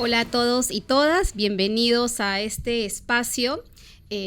Hola a todos y todas, bienvenidos a este espacio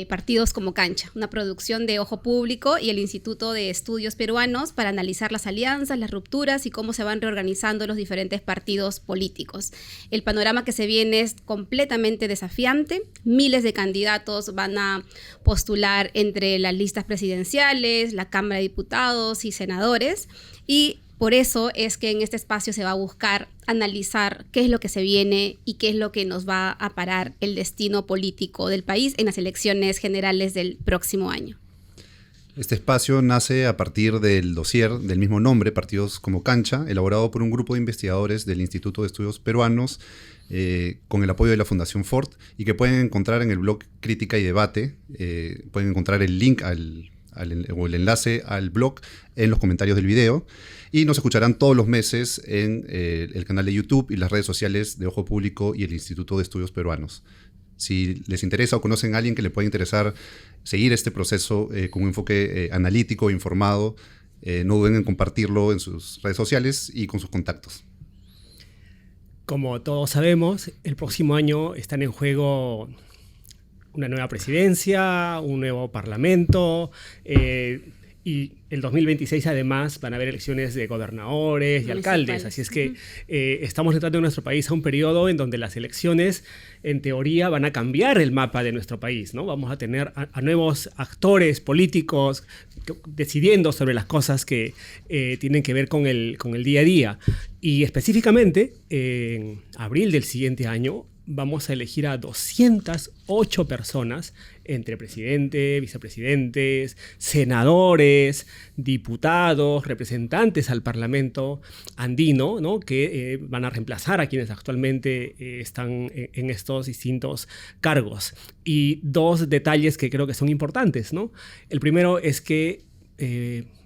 Partidos como Cancha, una producción de Ojo Público y el Instituto de Estudios Peruanos para analizar las alianzas, las rupturas y cómo se van reorganizando los diferentes partidos políticos. El panorama que se viene es completamente desafiante, miles de candidatos van a postular entre las listas presidenciales, la Cámara de Diputados y senadores, y por eso es que en este espacio se va a buscar analizar qué es lo que se viene y qué es lo que nos va a parar el destino político del país en las elecciones generales del próximo año. Este espacio nace a partir del dossier del mismo nombre, Partidos como Cancha, elaborado por un grupo de investigadores del Instituto de Estudios Peruanos con el apoyo de la Fundación Ford y que pueden encontrar en el blog Crítica y Debate. Pueden encontrar el link o el enlace al blog en los comentarios del video. Y nos escucharán todos los meses en el canal de YouTube y las redes sociales de Ojo Público y el Instituto de Estudios Peruanos. Si les interesa o conocen a alguien que le pueda interesar seguir este proceso con un enfoque analítico e informado, no duden en compartirlo en sus redes sociales y con sus contactos. Como todos sabemos, el próximo año están en juego una nueva presidencia, un nuevo parlamento, y el 2026 además van a haber elecciones de gobernadores y alcaldes. Así es que estamos entrando en nuestro país a un periodo en donde las elecciones, en teoría, van a cambiar el mapa de nuestro país, ¿no? Vamos a tener a nuevos actores políticos decidiendo sobre las cosas que tienen que ver con el día a día. Y específicamente, en abril del siguiente año, vamos a elegir a 208 personas, entre presidente, vicepresidentes, senadores, diputados, representantes al Parlamento andino, ¿no? Que van a reemplazar a quienes actualmente están en estos distintos cargos. Y dos detalles que creo que son importantes, ¿no? El primero es que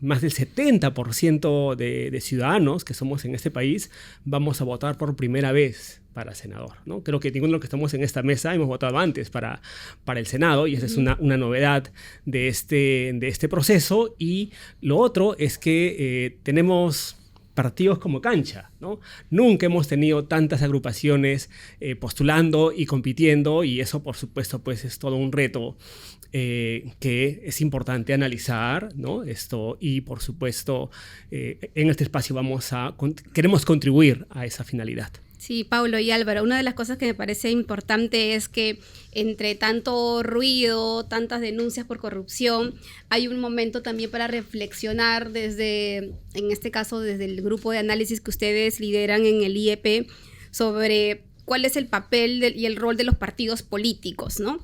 más del 70% de ciudadanos que somos en este país vamos a votar por primera vez para senador, ¿no? Creo que ninguno de los que estamos en esta mesa hemos votado antes para el Senado, y esa es una novedad de este proceso. Y lo otro es que tenemos partidos como Cancha, ¿no? Nunca hemos tenido tantas agrupaciones postulando y compitiendo, y eso, por supuesto, pues es todo un reto que es importante analizar, ¿no? Y por supuesto, en este espacio queremos contribuir a esa finalidad. Sí, Paulo y Álvaro, una de las cosas que me parece importante es que entre tanto ruido, tantas denuncias por corrupción, hay un momento también para reflexionar en este caso, desde el grupo de análisis que ustedes lideran en el IEP, sobre cuál es el papel y el rol de los partidos políticos, ¿no?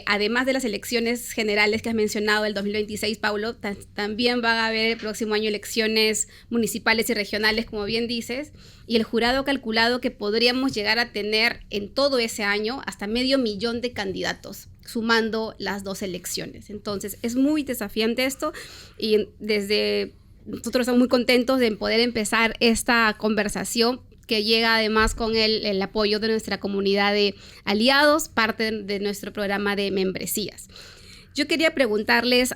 Además de las elecciones generales que has mencionado del 2026, Paulo, también van a haber el próximo año elecciones municipales y regionales, como bien dices, y el jurado ha calculado que podríamos llegar a tener en todo ese año hasta 500,000 de candidatos, sumando las dos elecciones. Entonces, es muy desafiante esto, y nosotros estamos muy contentos de poder empezar esta conversación, que llega además con el apoyo de nuestra comunidad de aliados, parte de nuestro programa de membresías. Yo quería preguntarles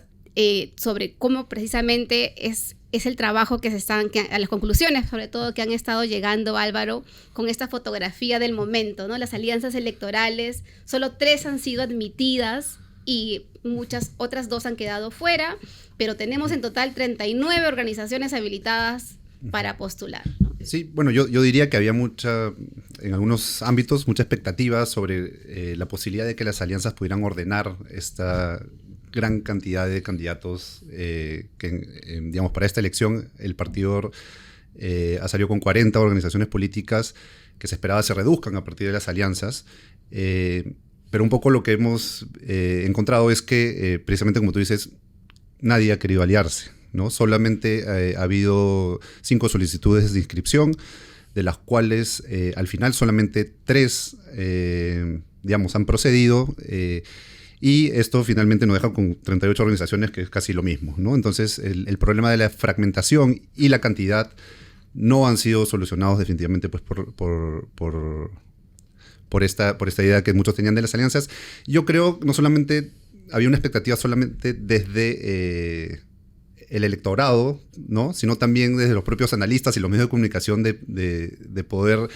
sobre cómo precisamente es el trabajo a las conclusiones, sobre todo, que han estado llegando, Álvaro, con esta fotografía del momento, ¿no? Las alianzas electorales, solo 3 han sido admitidas y muchas otras 2 han quedado fuera, pero tenemos en total 39 organizaciones habilitadas para postular, ¿no? Sí, bueno, yo diría que había en algunos ámbitos, mucha expectativa sobre la posibilidad de que las alianzas pudieran ordenar esta gran cantidad de candidatos digamos, para esta elección. El partido ha salido con 40 organizaciones políticas que se esperaba se reduzcan a partir de las alianzas, pero un poco lo que hemos encontrado es que, precisamente como tú dices, nadie ha querido aliarse, ¿no? Solamente ha habido 5 solicitudes de inscripción, de las cuales al final solamente 3 digamos, han procedido, y esto finalmente nos deja con 38 organizaciones, que es casi lo mismo, ¿no? Entonces el problema de la fragmentación y la cantidad no han sido solucionados definitivamente, pues, por esta idea que muchos tenían de las alianzas. Yo creo que no solamente había una expectativa solamente desde el electorado, ¿no? Sino también desde los propios analistas y los medios de comunicación de poder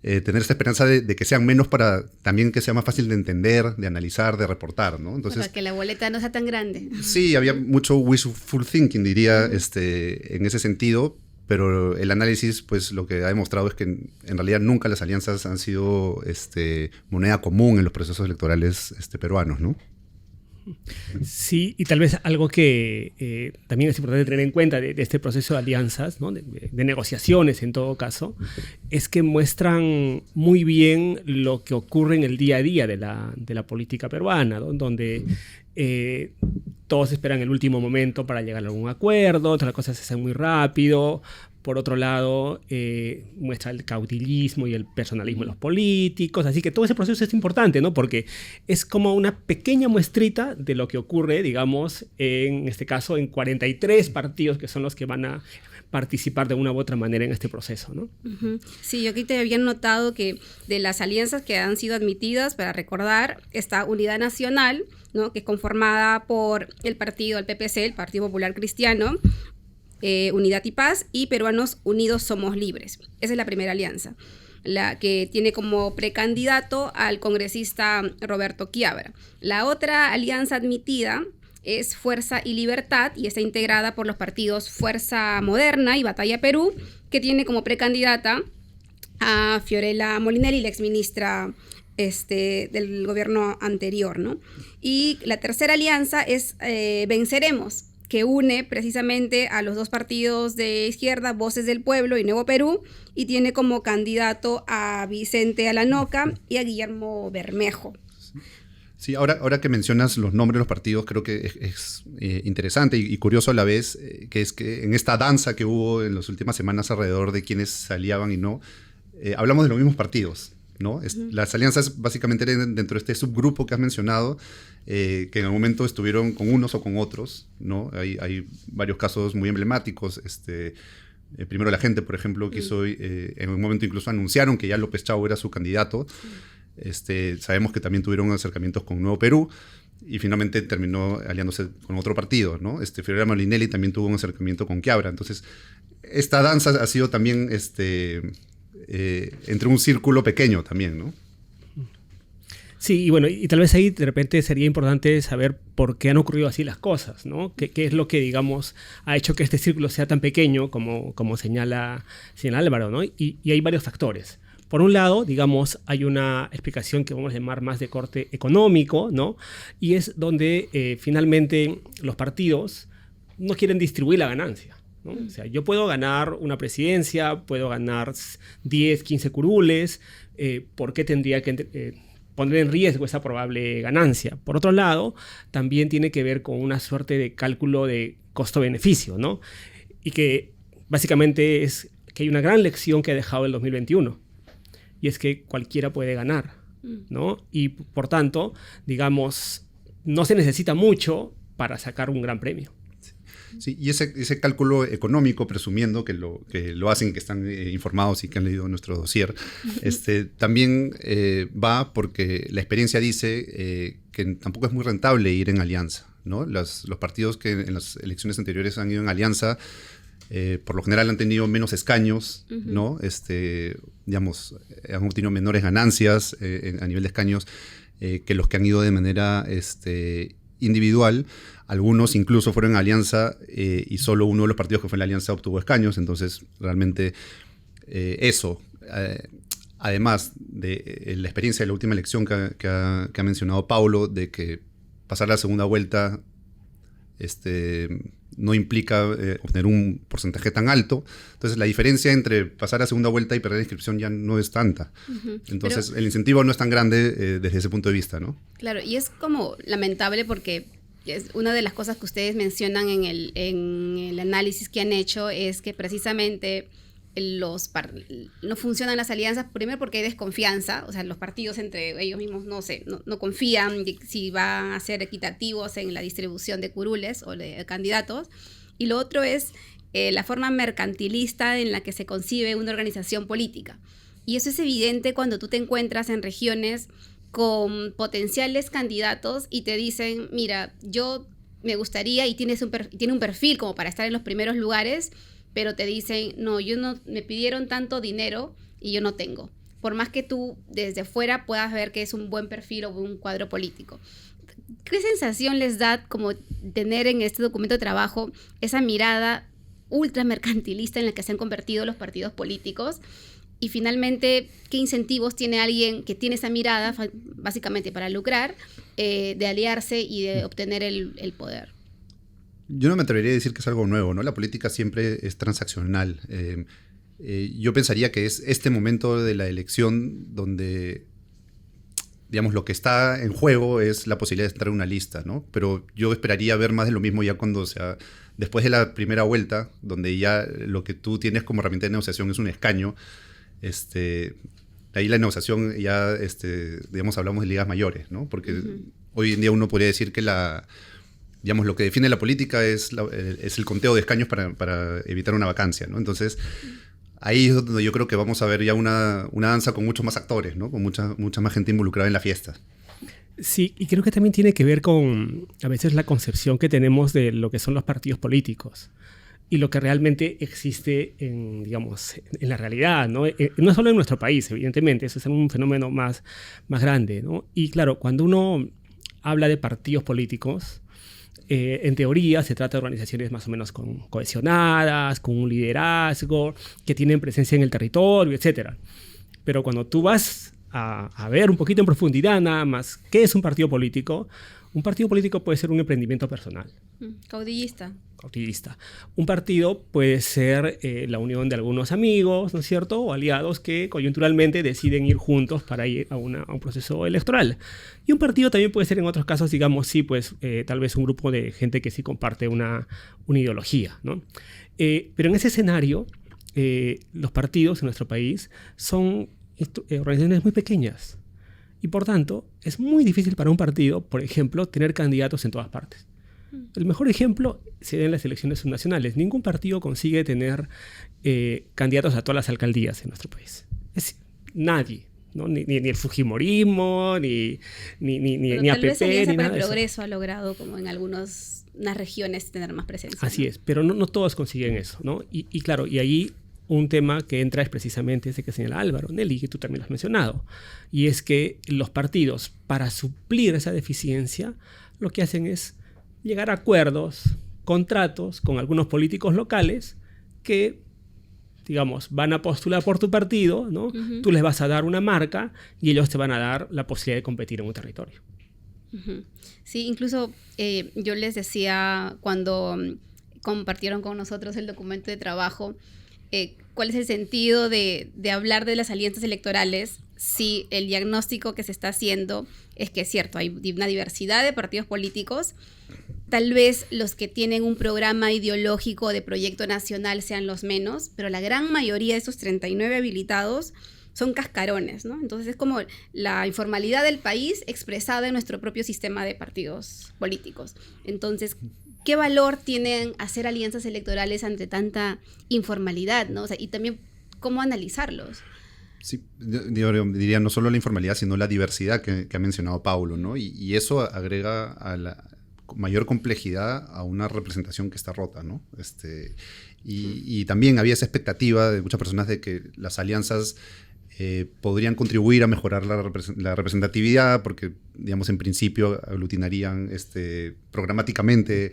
tener esta esperanza de que sean menos para también que sea más fácil de entender, de analizar, de reportar, ¿no? Entonces, para que la boleta no sea tan grande. Sí, había mucho wishful thinking, diría, en ese sentido, pero el análisis, pues lo que ha demostrado es que en realidad nunca las alianzas han sido moneda común en los procesos electorales peruanos, ¿no? Sí, y tal vez algo que también es importante tener en cuenta de este proceso de alianzas, ¿no? de negociaciones en todo caso, es que muestran muy bien lo que ocurre en el día a día de la política peruana, ¿no? Donde todos esperan el último momento para llegar a algún acuerdo, otras cosas se hacen muy rápido. Por otro lado, muestra el caudillismo y el personalismo de los políticos. Así que todo ese proceso es importante, ¿no? Porque es como una pequeña muestrita de lo que ocurre, digamos, en este caso, en 43 partidos que son los que van a participar de una u otra manera en este proceso, ¿no? Uh-huh. Sí, yo aquí te había notado que de las alianzas que han sido admitidas, para recordar, está Unidad Nacional, ¿no? Que es conformada por el PPC, el Partido Popular Cristiano, Unidad y Paz, y Peruanos Unidos Somos Libres. Esa es la primera alianza, la que tiene como precandidato al congresista Roberto Quiabra. La otra alianza admitida es Fuerza y Libertad, y está integrada por los partidos Fuerza Moderna y Batalla Perú, que tiene como precandidata a Fiorella Molinelli, la exministra del gobierno anterior, ¿no? Y la tercera alianza es Venceremos, que une precisamente a los dos partidos de izquierda, Voces del Pueblo y Nuevo Perú, y tiene como candidato a Vicente Alanoca y a Guillermo Bermejo. Sí, ahora que mencionas los nombres de los partidos, creo que es interesante y curioso a la vez, que es que en esta danza que hubo en las últimas semanas alrededor de quienes se aliaban y no, hablamos de los mismos partidos, ¿no? Las alianzas básicamente eran dentro de este subgrupo que has mencionado, que en algún momento estuvieron con unos o con otros, ¿no? Hay varios casos muy emblemáticos. Primero la gente, por ejemplo, quiso, en un momento incluso anunciaron que ya López Chau era su candidato. Sabemos que también tuvieron acercamientos con Nuevo Perú y finalmente terminó aliándose con otro partido, ¿no? Fiorella Molinelli también tuvo un acercamiento con Quiabra. Entonces, esta danza ha sido también entre un círculo pequeño también, ¿no? Sí, y bueno, y tal vez ahí de repente sería importante saber por qué han ocurrido así las cosas, ¿no? ¿Qué es lo que, digamos, ha hecho que este círculo sea tan pequeño como señala Álvaro, ¿no? Y hay varios factores. Por un lado, digamos, hay una explicación que vamos a llamar más de corte económico, ¿no? Y es donde finalmente los partidos no quieren distribuir la ganancia, ¿no? O sea, yo puedo ganar una presidencia, puedo ganar 10, 15 curules, ¿por qué tendría que poner en riesgo esa probable ganancia? Por otro lado, también tiene que ver con una suerte de cálculo de costo-beneficio, ¿no? Y que básicamente es que hay una gran lección que ha dejado el 2021, y es que cualquiera puede ganar, ¿no? Y por tanto, digamos, no se necesita mucho para sacar un gran premio. Sí, y ese cálculo económico, presumiendo que lo hacen, que están informados y que han leído nuestro dossier, también va porque la experiencia dice que tampoco es muy rentable ir en alianza, ¿no? Los partidos que en las elecciones anteriores han ido en alianza, por lo general han tenido menos escaños, ¿no? Digamos, han obtenido menores ganancias a nivel de escaños que los que han ido de manera individual. Algunos incluso fueron en alianza y solo uno de los partidos que fue en la alianza obtuvo escaños. Entonces, realmente eso, además de la experiencia de la última elección que ha mencionado Paulo, de que pasar la segunda vuelta no implica obtener un porcentaje tan alto. Entonces, la diferencia entre pasar a segunda vuelta y perder la inscripción ya no es tanta. Entonces, pero el incentivo no es tan grande desde ese punto de vista, ¿no? Claro, y es como lamentable porque es una de las cosas que ustedes mencionan en el análisis que han hecho, es que precisamente no funcionan las alianzas, primero porque hay desconfianza, o sea, los partidos entre ellos mismos no confían si van a ser equitativos en la distribución de curules o de candidatos, y lo otro es la forma mercantilista en la que se concibe una organización política, y eso es evidente cuando tú te encuentras en regiones con potenciales candidatos y te dicen, mira, yo me gustaría, y tiene un perfil como para estar en los primeros lugares, pero te dicen, no, me pidieron tanto dinero y yo no tengo. por más que tú desde fuera puedas ver que es un buen perfil o un cuadro político. ¿Qué sensación les da como tener en este documento de trabajo esa mirada ultra mercantilista en la que se han convertido los partidos políticos? Y finalmente, ¿qué incentivos tiene alguien que tiene esa mirada, básicamente para lucrar, de aliarse y de obtener el poder? Yo no me atrevería a decir que es algo nuevo, ¿no? La política siempre es transaccional. Yo pensaría que es este momento de la elección donde, digamos, lo que está en juego es la posibilidad de entrar en una lista, ¿no? Pero yo esperaría ver más de lo mismo ya cuando sea después de la primera vuelta, donde ya lo que tú tienes como herramienta de negociación es un escaño. Ahí la negociación ya, digamos, hablamos de ligas mayores, ¿no? Porque hoy en día uno podría decir que digamos, lo que define la política es el conteo de escaños para evitar una vacancia, ¿no? Entonces, ahí es donde yo creo que vamos a ver ya una danza con muchos más actores, ¿no? Con mucha más gente involucrada en la fiesta. Sí, y creo que también tiene que ver con, a veces, la concepción que tenemos de lo que son los partidos políticos y lo que realmente existe digamos, en la realidad, ¿no? No solo en nuestro país, evidentemente, eso es un fenómeno más grande, ¿no? Y claro, cuando uno habla de partidos políticos, en teoría se trata de organizaciones más o menos cohesionadas, con un liderazgo, que tienen presencia en el territorio, etc. Pero cuando tú vas a ver un poquito en profundidad nada más qué es un partido político puede ser un emprendimiento personal. Caudillista. Un partido puede ser la unión de algunos amigos, ¿no es cierto? O aliados que coyunturalmente deciden ir juntos para ir a un proceso electoral. Y un partido también puede ser, en otros casos, digamos, sí, pues tal vez un grupo de gente que sí comparte una ideología, ¿no? Pero en ese escenario, los partidos en nuestro país son organizaciones muy pequeñas. Y por tanto, es muy difícil para un partido, por ejemplo, tener candidatos en todas partes. El mejor ejemplo se da en las elecciones subnacionales. Ningún partido consigue tener candidatos a todas las alcaldías en nuestro país. Nadie, ¿no? Ni el fujimorismo, ni APP, tal vez Alianza ni para nada el de Progreso ha logrado, como en unas regiones, tener más presencia. Así es, pero no todos consiguen eso, ¿no? Y claro, y ahí un tema que entra es precisamente ese que señala Álvaro, Nelly, que tú también lo has mencionado, y es que los partidos, para suplir esa deficiencia, lo que hacen es llegar a acuerdos, contratos con algunos políticos locales que, digamos, van a postular por tu partido, ¿no? Tú les vas a dar una marca y ellos te van a dar la posibilidad de competir en un territorio. Sí, incluso yo les decía cuando compartieron con nosotros el documento de trabajo, cuál es el sentido de hablar de las alianzas electorales si el diagnóstico que se está haciendo es que es cierto, hay una diversidad de partidos políticos, tal vez los que tienen un programa ideológico de proyecto nacional sean los menos, pero la gran mayoría de esos 39 habilitados son cascarones, ¿no? Entonces es como la informalidad del país expresada en nuestro propio sistema de partidos políticos. Entonces, ¿qué valor tienen hacer alianzas electorales ante tanta informalidad, ¿no? O sea, y también, ¿cómo analizarlos? Sí, yo diría no solo la informalidad, sino la diversidad que ha mencionado Paulo, ¿no? Y eso agrega a la mayor complejidad a una representación que está rota, ¿no? Y también había esa expectativa de muchas personas de que las alianzas podrían contribuir a mejorar la representatividad porque, digamos, en principio aglutinarían programáticamente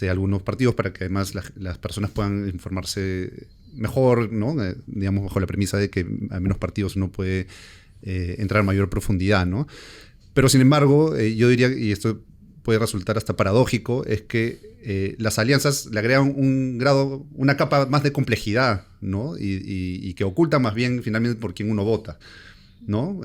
algunos partidos para que además las personas puedan informarse mejor, ¿no? Digamos, bajo la premisa de que a menos partidos uno puede entrar a mayor profundidad, ¿no? Pero, sin embargo, yo diría, y esto puede resultar hasta paradójico, es que las alianzas le agregan una capa más de complejidad, ¿no? Y que oculta más bien finalmente por quién uno vota, ¿no?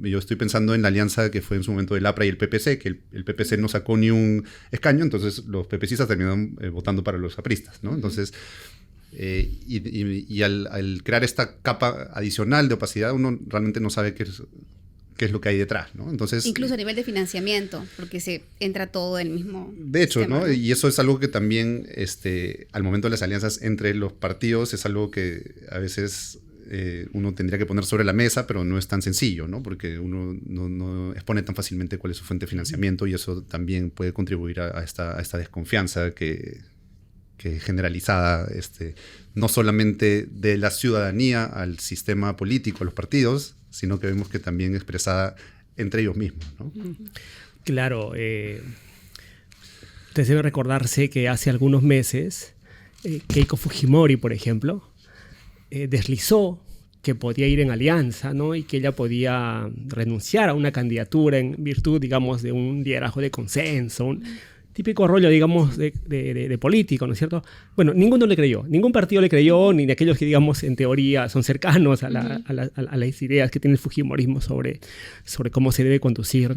Yo estoy pensando en la alianza que fue en su momento del APRA y el PPC, que el PPC no sacó ni un escaño, entonces los PPCistas terminaron votando para los apristas, ¿no? Entonces, al crear esta capa adicional de opacidad, uno realmente no sabe qué es lo que hay detrás, ¿no? Entonces, incluso a nivel de financiamiento, porque se entra todo en el mismo de hecho, sistema, ¿no? Y eso es algo que también, al momento de las alianzas entre los partidos, es algo que a veces uno tendría que poner sobre la mesa, pero no es tan sencillo, ¿no? Porque uno no expone tan fácilmente cuál es su fuente de financiamiento y eso también puede contribuir a esta desconfianza que que generalizada, no solamente de la ciudadanía al sistema político, a los partidos, sino que vemos que también expresada entre ellos mismos, ¿no? Claro, ustedes deben recordarse que hace algunos meses Keiko Fujimori, por ejemplo, deslizó que podía ir en alianza, ¿no? Y que ella podía renunciar a una candidatura en virtud, digamos, de un liderazgo de consenso, un típico rollo, digamos, de político, ¿no es cierto? Bueno, ninguno le creyó, ningún partido le creyó, ni de aquellos que, digamos, en teoría son cercanos a las ideas que tiene el fujimorismo sobre cómo se debe conducir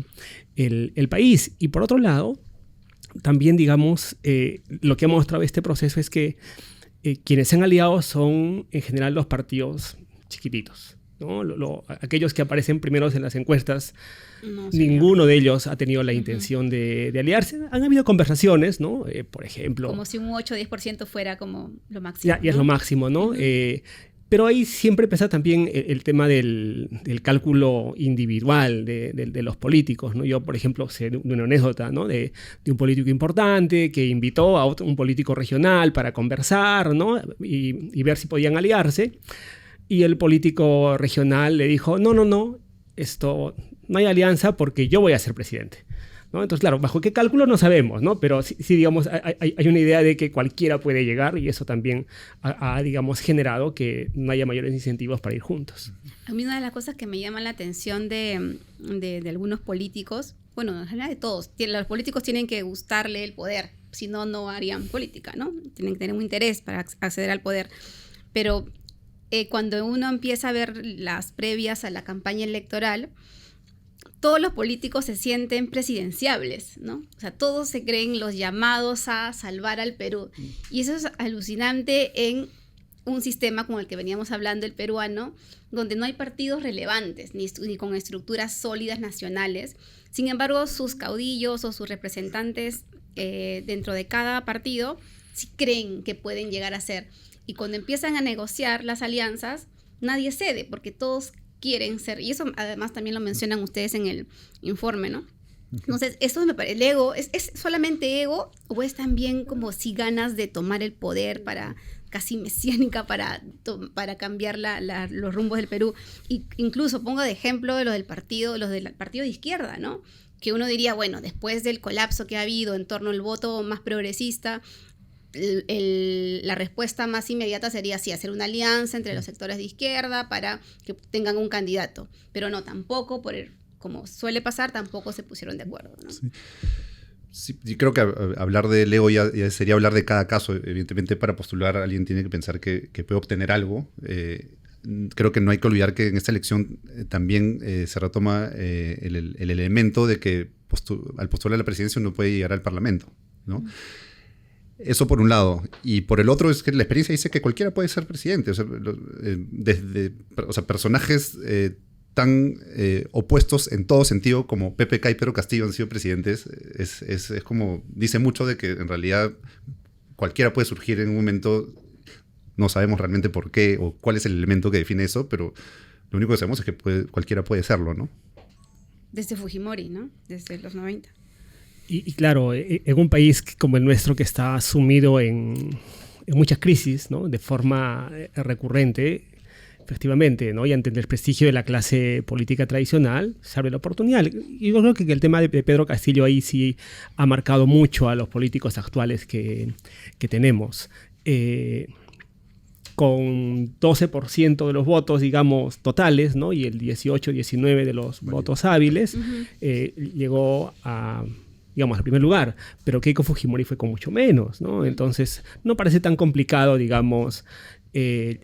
el país. Y por otro lado, también, digamos, lo que ha mostrado este proceso es que quienes se han aliado son, en general, los partidos chiquititos, ¿no? Aquellos que aparecen primeros en las encuestas, ninguno de ellos ha tenido la intención de aliarse. Han habido conversaciones, ¿no? Por ejemplo... Como si un 8 o 10% fuera como lo máximo. Ya es lo máximo, ¿no? Pero ahí siempre pesa también el tema del cálculo individual de los políticos, ¿no? Yo, por ejemplo, sé de una anécdota, ¿no? de un político importante que invitó a un político regional para conversar, ¿no? y ver si podían aliarse. Y el político regional le dijo, no, esto no hay alianza porque yo voy a ser presidente, ¿no? Entonces, claro, bajo qué cálculo no sabemos, ¿no? Pero sí digamos, hay una idea de que cualquiera puede llegar y eso también ha, digamos, generado que no haya mayores incentivos para ir juntos. A mí una de las cosas que me llama la atención de algunos políticos, bueno, en general de todos, los políticos tienen que gustarle el poder, si no, no harían política, ¿no? Tienen que tener un interés para acceder al poder, pero... cuando uno empieza a ver las previas a la campaña electoral, todos los políticos se sienten presidenciables, ¿no? O sea, todos se creen los llamados a salvar al Perú. Y eso es alucinante en un sistema como el que veníamos hablando, el peruano, donde no hay partidos relevantes, ni con estructuras sólidas nacionales. Sin embargo, sus caudillos o sus representantes dentro de cada partido sí creen que pueden llegar a ser. Y cuando empiezan a negociar las alianzas, nadie cede, porque todos quieren ser, y eso además también lo mencionan ustedes en el informe, ¿no? Entonces, eso me parece, el ego, ¿es solamente ego o es también como si ganas de tomar el poder para, casi mesiánica, para cambiar los rumbos del Perú? Y incluso pongo de ejemplo los del partido de izquierda, ¿no? Que uno diría, bueno, después del colapso que ha habido en torno al voto más progresista, la respuesta más inmediata sería sí, hacer una alianza entre los sectores de izquierda para que tengan un candidato, pero no, tampoco, como suele pasar, tampoco se pusieron de acuerdo, ¿no? Sí, yo creo que hablar del ego ya sería hablar de cada caso. Evidentemente, para postular alguien tiene que pensar que puede obtener algo. Creo que no hay que olvidar que en esta elección también se retoma el elemento de que al postular a la presidencia uno puede llegar al Parlamento, ¿no? Eso por un lado. Y por el otro es que la experiencia dice que cualquiera puede ser presidente. O sea, personajes tan opuestos en todo sentido como PPK y Pedro Castillo han sido presidentes. Es como, dice mucho de que en realidad cualquiera puede surgir en un momento. No sabemos realmente por qué o cuál es el elemento que define eso, pero lo único que sabemos es que cualquiera puede serlo, ¿no? Desde Fujimori, ¿no? Desde los 90. Y claro, en un país como el nuestro que está sumido en muchas crisis, ¿no? De forma recurrente, efectivamente, ¿no? Y ante el desprestigio de la clase política tradicional, se abre la oportunidad. Y yo creo que el tema de Pedro Castillo ahí sí ha marcado mucho a los políticos actuales que tenemos. Con 12% de los votos, digamos, totales, ¿no? Y el 18-19% de los votos hábiles, llegó digamos, al primer lugar, pero Keiko Fujimori fue con mucho menos, ¿no? Entonces, no parece tan complicado, digamos,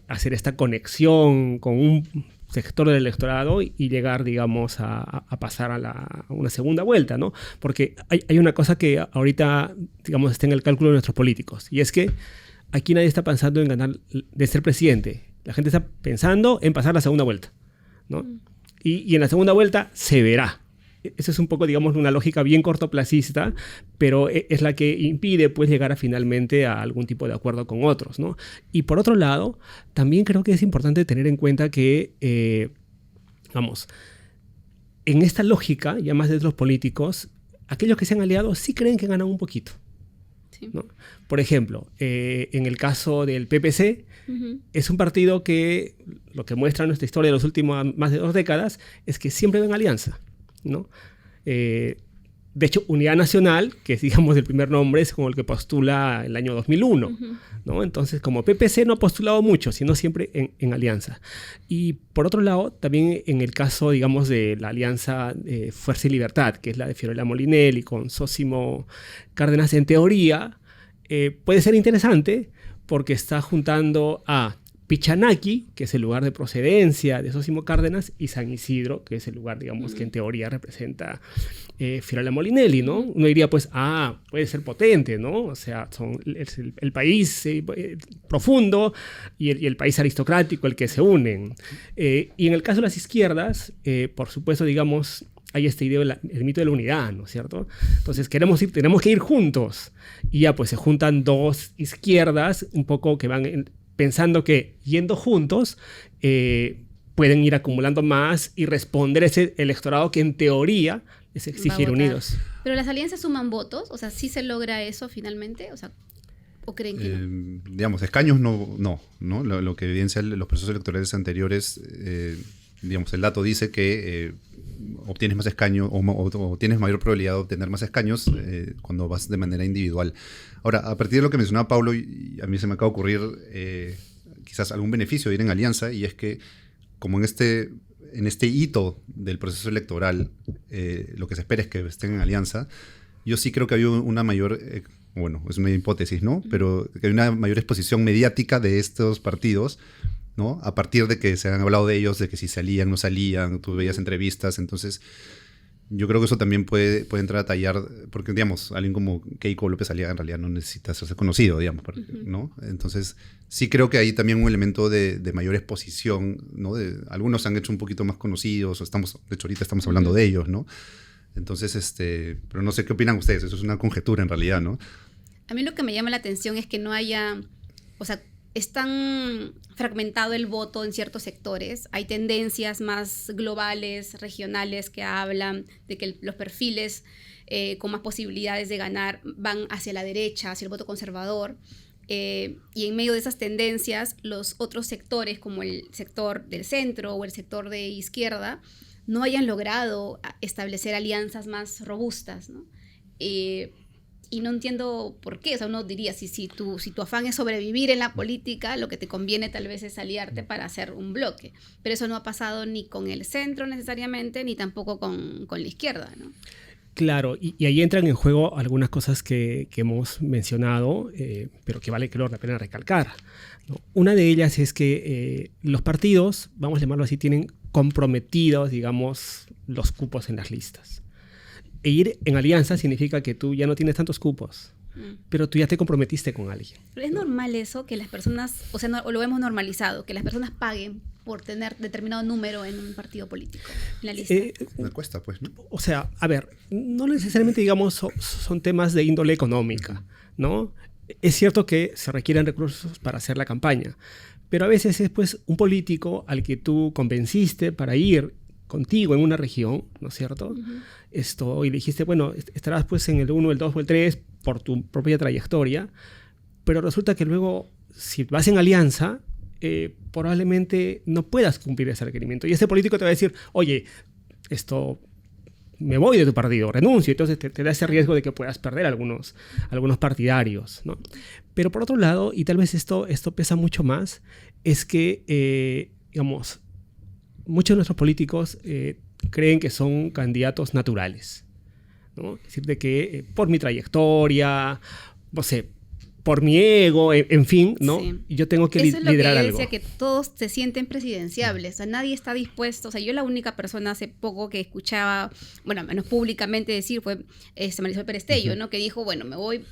hacer esta conexión con un sector del electorado y llegar, digamos, a pasar a una segunda vuelta, ¿no? Porque hay una cosa que ahorita, digamos, está en el cálculo de nuestros políticos, y es que aquí nadie está pensando en ganar, de ser presidente. La gente está pensando en pasar la segunda vuelta, ¿no? Y en la segunda vuelta se verá. Esa es un poco, digamos, una lógica bien cortoplacista, pero es la que impide, pues, llegar finalmente a algún tipo de acuerdo con otros, ¿no? Y por otro lado, también creo que es importante tener en cuenta que, vamos, en esta lógica, ya más de los políticos, aquellos que se han aliado sí creen que ganan un poquito, Sí. ¿no? Por ejemplo, en el caso del PPC, es un partido que lo que muestra nuestra historia de las últimas más de 2 décadas es que siempre ven alianza, ¿no? De hecho, Unidad Nacional, que es, digamos, el primer nombre, es como el que postula el año 2001, ¿no? Entonces, como PPC no ha postulado mucho, sino siempre en alianza. Y por otro lado, también en el caso, digamos, de la alianza Fuerza y Libertad, que es la de Fiorella Molinelli con Zósimo Cárdenas, en teoría, puede ser interesante porque está juntando a Pichanaki, que es el lugar de procedencia de Zósimo Cárdenas, y San Isidro, que es el lugar, digamos, que en teoría representa Fiorella Molinelli, ¿no? Uno diría, pues, puede ser potente, ¿no? O sea, es el país profundo y el país aristocrático el que se unen. Y en el caso de las izquierdas, por supuesto, digamos, hay esta idea, el mito de la unidad, ¿no es cierto? Entonces tenemos que ir juntos. Y ya, pues, se juntan 2 izquierdas, un poco que van pensando que yendo juntos pueden ir acumulando más y responder ese electorado que en teoría les exige ir unidos. ¿Pero las alianzas suman votos? O sea, ¿sí se logra eso finalmente? O sea, ¿o creen que no? Digamos, escaños no. Lo que evidencian los procesos electorales anteriores, digamos, el dato dice que obtienes más escaños o tienes mayor probabilidad de obtener más escaños cuando vas de manera individual. Ahora, a partir de lo que mencionaba Pablo, y a mí se me acaba de ocurrir quizás algún beneficio de ir en alianza, y es que como en este hito del proceso electoral, lo que se espera es que estén en alianza, yo sí creo que hay una mayor, bueno, es una hipótesis, ¿no? Pero que hay una mayor exposición mediática de estos partidos, ¿no? A partir de que se han hablado de ellos, de que si salían, no salían, tú veías entrevistas, entonces yo creo que eso también puede entrar a tallar, porque digamos, alguien como Keiko López Aliaga en realidad no necesita ser conocido, digamos, ¿no? Entonces sí creo que hay también un elemento de mayor exposición, ¿no? Algunos se han hecho un poquito más conocidos, de hecho ahorita estamos hablando de ellos, ¿no? Entonces, pero no sé qué opinan ustedes, eso es una conjetura en realidad, ¿no? A mí lo que me llama la atención es que no haya, o sea, es tan fragmentado el voto en ciertos sectores. Hay tendencias más globales, regionales, que hablan de que los perfiles con más posibilidades de ganar van hacia la derecha, hacia el voto conservador. Y en medio de esas tendencias, los otros sectores, como el sector del centro o el sector de izquierda, no hayan logrado establecer alianzas más robustas, ¿no? Y no entiendo por qué. O sea, uno diría, si tu afán es sobrevivir en la política, lo que te conviene tal vez es aliarte para hacer un bloque. Pero eso no ha pasado ni con el centro necesariamente, ni tampoco con la izquierda, ¿no? Claro, y ahí entran en juego algunas cosas que hemos mencionado, pero que vale la pena recalcar, ¿no? Una de ellas es que los partidos, vamos a llamarlo así, tienen comprometidos, digamos, los cupos en las listas. E ir en alianza significa que tú ya no tienes tantos cupos, pero tú ya te comprometiste con alguien. Pero es normal eso, que las personas, o sea, lo hemos normalizado, que las personas paguen por tener determinado número en un partido político, en la lista. Me cuesta, pues, ¿no? O sea, a ver, no necesariamente, digamos, son temas de índole económica, ¿no? Es cierto que se requieren recursos para hacer la campaña, pero a veces es, pues, un político al que tú convenciste para ir contigo en una región, ¿no es cierto? Y le dijiste, bueno, estarás pues en el 1, el 2 o el 3 por tu propia trayectoria, pero resulta que luego, si vas en alianza, probablemente no puedas cumplir ese requerimiento. Y ese político te va a decir, oye, me voy de tu partido, renuncio. Entonces te da ese riesgo de que puedas perder algunos partidarios, ¿no? Pero por otro lado, y tal vez esto pesa mucho más, es que, digamos, muchos de nuestros políticos creen que son candidatos naturales, ¿no? Es decir, de que por mi trayectoria, no sé, por mi ego, en fin, ¿no? Sí. Yo tengo que liderar algo. Eso es lo que decía, que todos se sienten presidenciables. O sea, nadie está dispuesto. O sea, yo la única persona hace poco que escuchaba, bueno, menos públicamente decir, fue Marisol Perestello, ¿no? Que dijo, bueno, me voy,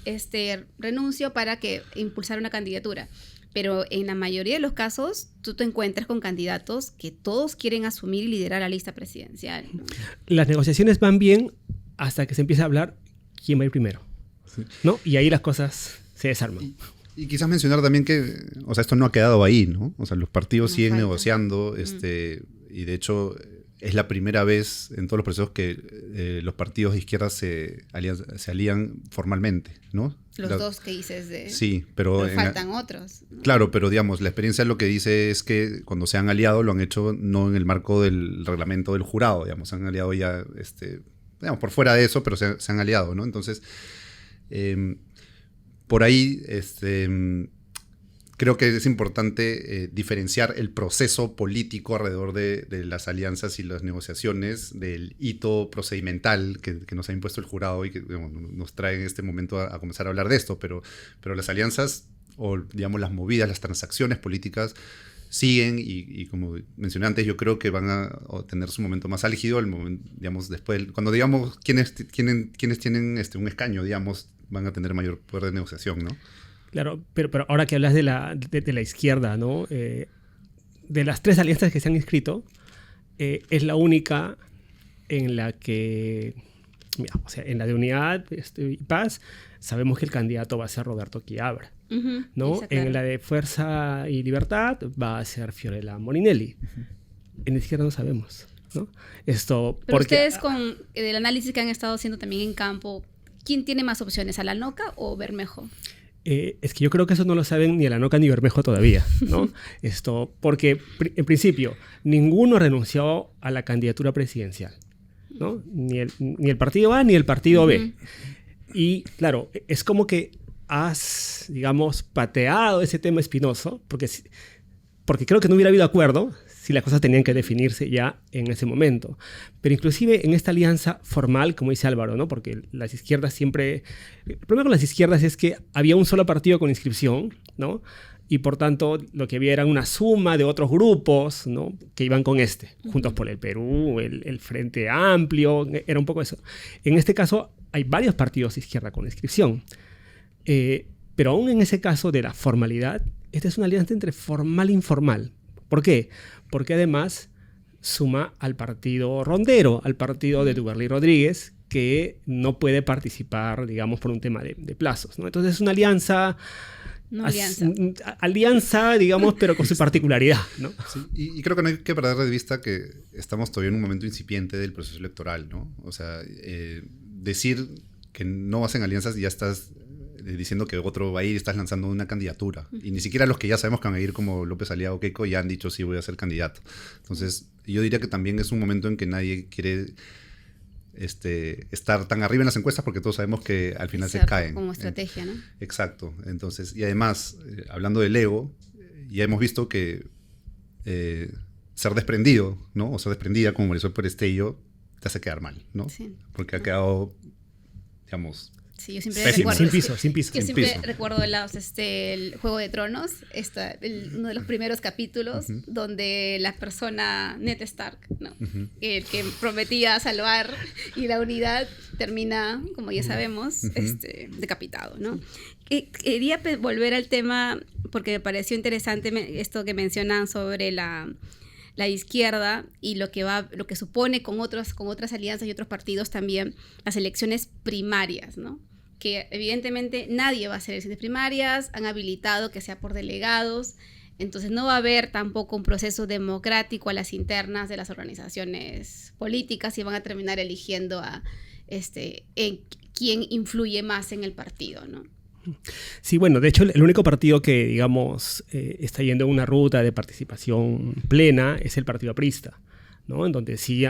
renuncio para impulsar una candidatura. Pero en la mayoría de los casos, tú te encuentras con candidatos que todos quieren asumir y liderar la lista presidencial, ¿no? Las negociaciones van bien hasta que se empieza a hablar quién va a ir primero, sí, ¿no? Y ahí las cosas se desarman. Y quizás mencionar también que, o sea, esto no ha quedado ahí, ¿no? O sea, los partidos siguen falta. negociando, y de hecho, es la primera vez en todos los procesos que los partidos de izquierda se alían formalmente, ¿no? Los dos que dices de... Sí, pero faltan otros, ¿no? Claro, pero digamos, la experiencia lo que dice es que cuando se han aliado lo han hecho no en el marco del reglamento del jurado, digamos, se han aliado ya, digamos, por fuera de eso, pero se han aliado, ¿no? Entonces, por ahí, creo que es importante diferenciar el proceso político alrededor de las alianzas y las negociaciones del hito procedimental que nos ha impuesto el jurado y que, digamos, nos trae en este momento a comenzar a hablar de esto, pero las alianzas o, digamos, las movidas, las transacciones políticas siguen y como mencioné antes, yo creo que van a tener su momento más álgido, el momento, digamos, después, cuando digamos quienes tienen un escaño, digamos, van a tener mayor poder de negociación, ¿no? Claro, pero ahora que hablas de la izquierda, ¿no? De las 3 alianzas que se han inscrito, es la única en la que, mira, o sea, en la de Unidad y Paz, sabemos que el candidato va a ser Roberto Quiabra, ¿no? Claro. En la de Fuerza y Libertad va a ser Fiorella Molinelli. En la izquierda no sabemos, ¿no? Pero ustedes, con el análisis que han estado haciendo también en campo, ¿quién tiene más opciones, Alanoca o Bermejo? Es que yo creo que eso no lo saben ni Alanoca ni Bermejo todavía, ¿no? Porque en principio ninguno renunció a la candidatura presidencial, ¿no? Ni el partido A ni el partido B. Y claro, es como que has, digamos, pateado ese tema espinoso, porque creo que no hubiera habido acuerdo si las cosas tenían que definirse ya en ese momento. Pero inclusive en esta alianza formal, como dice Álvaro, ¿no? Porque las izquierdas siempre... El problema con las izquierdas es que había un solo partido con inscripción, ¿no? Y por tanto lo que había era una suma de otros grupos, ¿no? Que iban con Juntos por el Perú, el Frente Amplio, era un poco eso. En este caso hay varios partidos de izquierda con inscripción. Pero aún en ese caso de la formalidad, esta es una alianza entre formal e informal. ¿Por qué? Porque además suma al partido rondero, al partido de Duberly Rodríguez, que no puede participar, digamos, por un tema de plazos, ¿no? Entonces es una alianza... alianza, digamos, pero con su particularidad, ¿no? Sí, y creo que no hay que perder de vista que estamos todavía en un momento incipiente del proceso electoral, ¿no? O sea, decir que no hacen alianzas y ya estás diciendo que otro va a ir, estás lanzando una candidatura. Y ni siquiera los que ya sabemos que van a ir, como López Aliaga o Keiko, ya han dicho sí, voy a ser candidato. Entonces, yo diría que también es un momento en que nadie quiere estar tan arriba en las encuestas porque todos sabemos que al final se caen. Como estrategia, ¿no? Exacto. Entonces, y además, hablando del ego, ya hemos visto que ser desprendido, ¿no? O ser desprendida como Marisol Perestello te hace quedar mal, ¿no? Sí. Porque ha quedado, digamos... Sí, yo siempre recuerdo... Sin piso. Yo siempre recuerdo el Juego de Tronos, uno de los primeros capítulos, donde la persona, Ned Stark, ¿no? El que prometía salvar y la unidad termina, como ya sabemos, decapitado, ¿no? Quería volver al tema, porque me pareció interesante esto que mencionan sobre la izquierda y lo que supone con otras alianzas y otros partidos también las elecciones primarias, ¿no? Que evidentemente nadie va a hacer elecciones primarias, han habilitado que sea por delegados, entonces no va a haber tampoco un proceso democrático a las internas de las organizaciones políticas y van a terminar eligiendo a en quién influye más en el partido, ¿no? Sí, bueno, de hecho el único partido que, digamos, está yendo en una ruta de participación plena es el Partido Aprista, ¿no? En donde sí,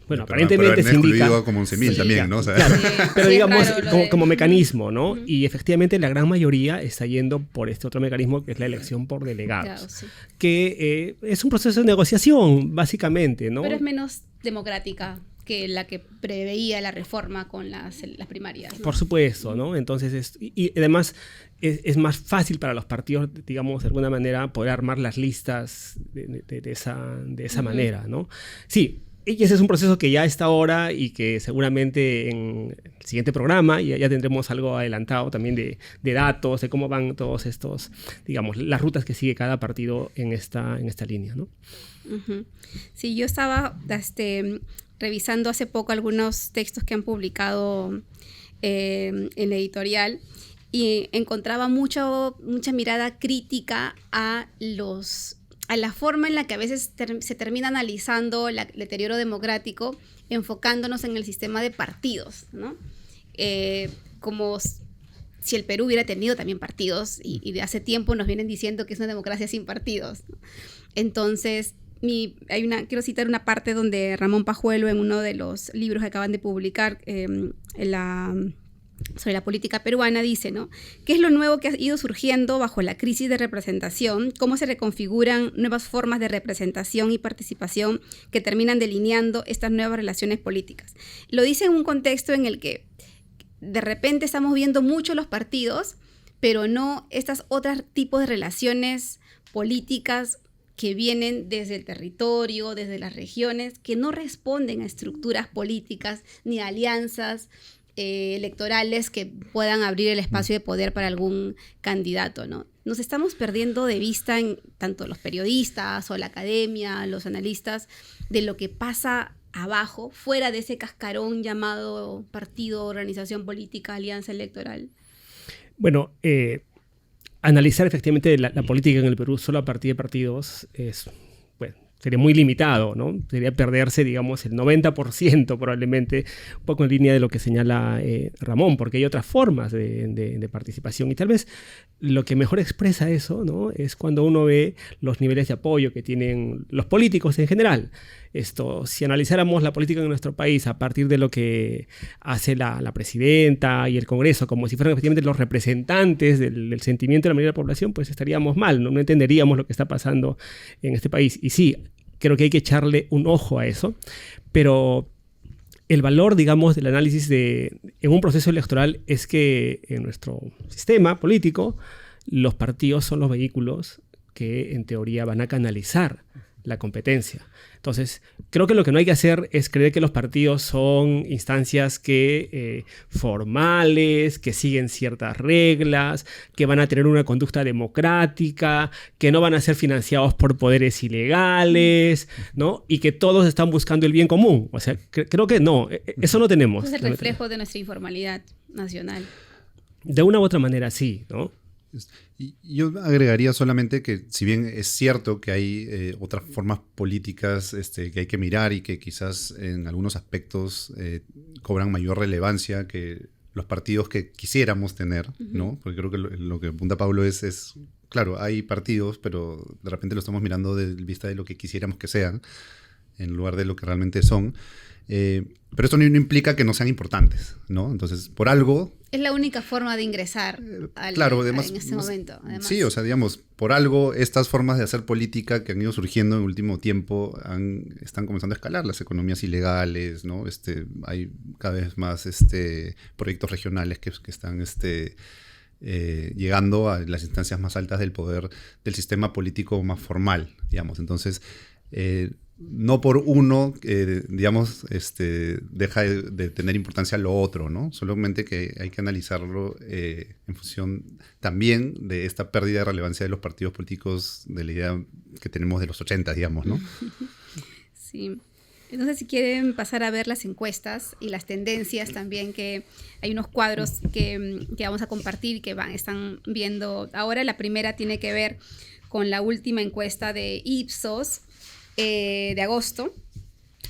bueno, aparentemente se indica... como 11.000 también, ¿no? O sea, claro, pero digamos, como mecanismo, ¿no? Y efectivamente la gran mayoría está yendo por este otro mecanismo que es la elección por delegados, que es un proceso de negociación, básicamente, ¿no? Pero es menos democrática que la que preveía la reforma con las primarias, ¿no? Por supuesto, ¿no? Entonces, y además es más fácil para los partidos, digamos, de alguna manera, poder armar las listas de esa manera, ¿no? Sí, y ese es un proceso que ya está ahora y que seguramente en el siguiente programa ya tendremos algo adelantado también de datos, de cómo van todos estos, digamos, las rutas que sigue cada partido en esta línea, ¿no? Sí, yo estaba revisando hace poco algunos textos que han publicado en la editorial y encontraba mucha mirada crítica a a la forma en la que a veces se termina analizando el deterioro democrático, enfocándonos en el sistema de partidos, ¿no? Como si el Perú hubiera tenido también partidos, y de hace tiempo nos vienen diciendo que es una democracia sin partidos, ¿no? Entonces, quiero citar una parte donde Ramón Pajuelo, en uno de los libros que acaban de publicar sobre la política peruana, dice, ¿no? ¿Qué es lo nuevo que ha ido surgiendo bajo la crisis de representación? ¿Cómo se reconfiguran nuevas formas de representación y participación que terminan delineando estas nuevas relaciones políticas? Lo dice en un contexto en el que de repente estamos viendo mucho los partidos, pero no estas otros tipos de relaciones políticas que vienen desde el territorio, desde las regiones, que no responden a estructuras políticas ni a alianzas electorales que puedan abrir el espacio de poder para algún candidato, ¿no? Nos estamos perdiendo de vista, tanto los periodistas o la academia, los analistas, de lo que pasa abajo, fuera de ese cascarón llamado partido, organización política, alianza electoral. Bueno, analizar efectivamente la política en el Perú solo a partir de partidos sería muy limitado, ¿no? Sería perderse, digamos, el 90% probablemente, un poco en línea de lo que señala Ramón, porque hay otras formas de participación. Y tal vez lo que mejor expresa eso, ¿no? Es cuando uno ve los niveles de apoyo que tienen los políticos en general. Si analizáramos la política en nuestro país a partir de lo que hace la presidenta y el Congreso, como si fueran efectivamente los representantes del sentimiento de la mayoría de la población, pues estaríamos mal, ¿no? No entenderíamos lo que está pasando en este país. Y sí, creo que hay que echarle un ojo a eso, pero el valor, digamos, del análisis en un proceso electoral es que en nuestro sistema político los partidos son los vehículos que en teoría van a canalizar la competencia. Entonces, creo que lo que no hay que hacer es creer que los partidos son instancias formales, que siguen ciertas reglas, que van a tener una conducta democrática, que no van a ser financiados por poderes ilegales, ¿no? Y que todos están buscando el bien común. O sea, creo que no, eso no tenemos. Es el reflejo de nuestra informalidad nacional. De una u otra manera, sí, ¿no? Y yo agregaría solamente que, si bien es cierto que hay otras formas políticas que hay que mirar y que quizás en algunos aspectos cobran mayor relevancia que los partidos que quisiéramos tener, ¿no? Porque creo que lo que apunta Pablo es, claro, hay partidos, pero de repente lo estamos mirando desde vista de lo que quisiéramos que sean, en lugar de lo que realmente son. Pero esto no implica que no sean importantes, ¿no? Entonces, por algo... Es la única forma de ingresar además, en este momento. Además. Sí, o sea, digamos, por algo estas formas de hacer política que han ido surgiendo en el último tiempo están comenzando a escalar. Las economías ilegales, ¿no? Hay cada vez más proyectos regionales que están llegando a las instancias más altas del poder del sistema político más formal, digamos. Entonces... no por uno, digamos, deja de tener importancia lo otro, ¿no? Solamente que hay que analizarlo en función también de esta pérdida de relevancia de los partidos políticos, de la idea que tenemos de los 80, digamos, ¿no? Sí. Entonces, si quieren pasar a ver las encuestas y las tendencias también, que hay unos cuadros que vamos a compartir que están viendo ahora. La primera tiene que ver con la última encuesta de Ipsos, de agosto,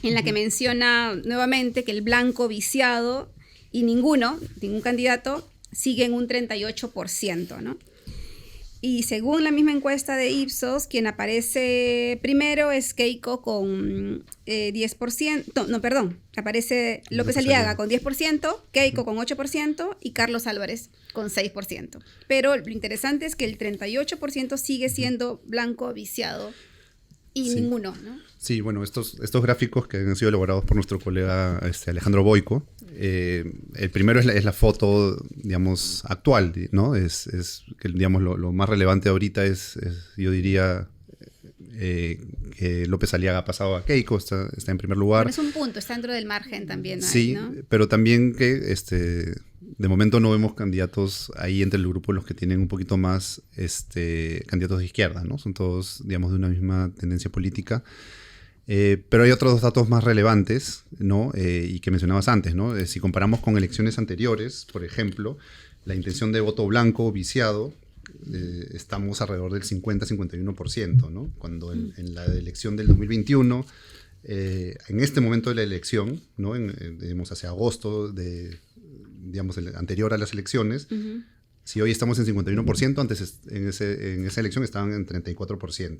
en la que menciona nuevamente que el blanco viciado y ningún candidato siguen un 38%, ¿no? Y según la misma encuesta de Ipsos, quien aparece primero es Keiko con 10%, aparece López Aliaga con 10%, Keiko con 8% y Carlos Álvarez con 6%. Pero lo interesante es que el 38% sigue siendo blanco viciado y ninguno, ¿no? Sí, bueno, estos gráficos que han sido elaborados por nuestro colega Alejandro Boico, el primero es la foto, digamos, actual, ¿no? Es que, digamos, lo más relevante ahorita es yo diría, que López Aliaga ha pasado a Keiko, está en primer lugar. Pero es un punto, está dentro del margen también, sí, ¿no? Pero también que de momento no vemos candidatos ahí entre el grupo, los que tienen un poquito más candidatos de izquierda, ¿no? Son todos, digamos, de una misma tendencia política. Pero hay otros datos más relevantes, ¿no? Y que mencionabas antes, ¿no? Si comparamos con elecciones anteriores, por ejemplo, la intención de voto blanco viciado estamos alrededor del 50-51%, ¿no? Cuando en la elección del 2021, en este momento de la elección, ¿no? Digamos, hacia agosto, digamos, anterior a las elecciones, si hoy estamos en 51%, antes en esa elección estaban en 34%.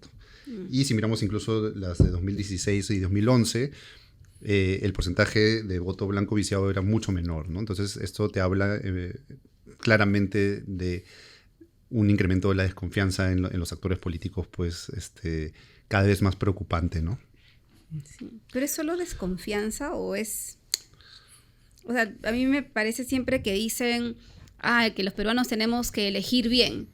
Y si miramos incluso las de 2016 y 2011, el porcentaje de voto blanco viciado era mucho menor, ¿no? Entonces, esto te habla claramente de un incremento de la desconfianza en los actores políticos, pues, cada vez más preocupante, ¿no? Sí. ¿Pero es solo desconfianza o es...? O sea, a mí me parece siempre que dicen que los peruanos tenemos que elegir bien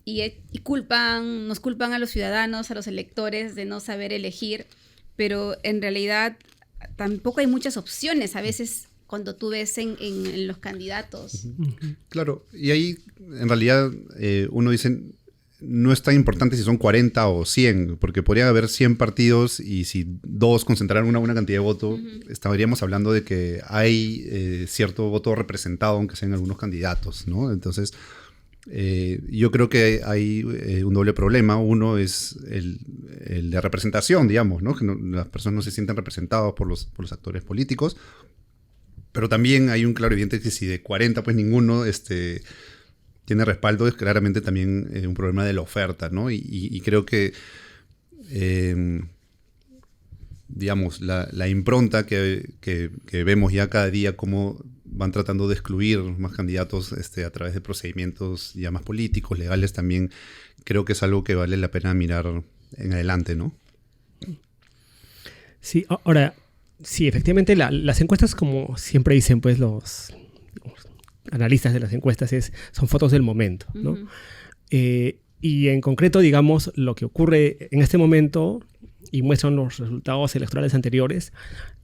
y nos culpan a los ciudadanos, a los electores de no saber elegir, pero en realidad tampoco hay muchas opciones a veces cuando tú ves en los candidatos. Claro, y ahí en realidad uno dice, no es tan importante si son 40 o 100, porque podría haber 100 partidos y si dos concentraran una buena cantidad de voto, estaríamos hablando de que hay cierto voto representado, aunque sean algunos candidatos, ¿no? Entonces, yo creo que hay un doble problema. Uno es el de representación, digamos, ¿no? Que las personas no se sienten representadas por los actores políticos, pero también hay un claro evidente que si de 40, pues ninguno tiene respaldo, es claramente también un problema de la oferta, ¿no? Y creo que, digamos, la impronta que vemos ya cada día, cómo van tratando de excluir más candidatos a través de procedimientos ya más políticos, legales, también creo que es algo que vale la pena mirar en adelante, ¿no? Sí, ahora, sí, efectivamente las encuestas, como siempre dicen pues los analistas de las encuestas, son fotos del momento, ¿no? Y en concreto, digamos, lo que ocurre en este momento y muestran los resultados electorales anteriores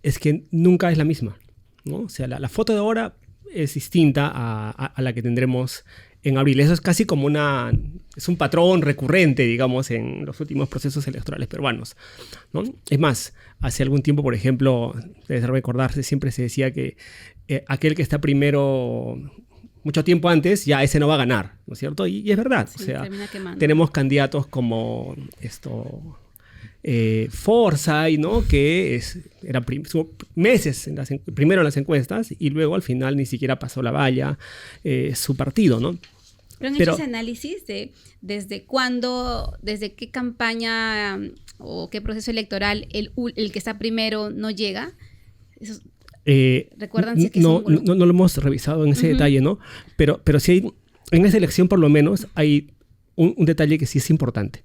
es que nunca es la misma, ¿no? O sea, la foto de ahora es distinta a la que tendremos en abril. Eso es casi como es un patrón recurrente, digamos, en los últimos procesos electorales peruanos, ¿no? Es más, hace algún tiempo, por ejemplo, debe recordarse, siempre se decía que aquel que está primero mucho tiempo antes, ya ese no va a ganar, ¿no es cierto? Y es verdad, sí, o sea, tenemos candidatos como Forsyth, ¿no? Que era meses primero en las encuestas y luego al final ni siquiera pasó la valla su partido, ¿no? Pero han hecho ese análisis de desde cuándo, desde qué campaña o qué proceso electoral el que está primero no llega. Eso, ¿recuerdan si es que no lo hemos revisado en ese detalle, ¿no? Pero sí hay, en esa elección por lo menos hay un detalle que sí es importante.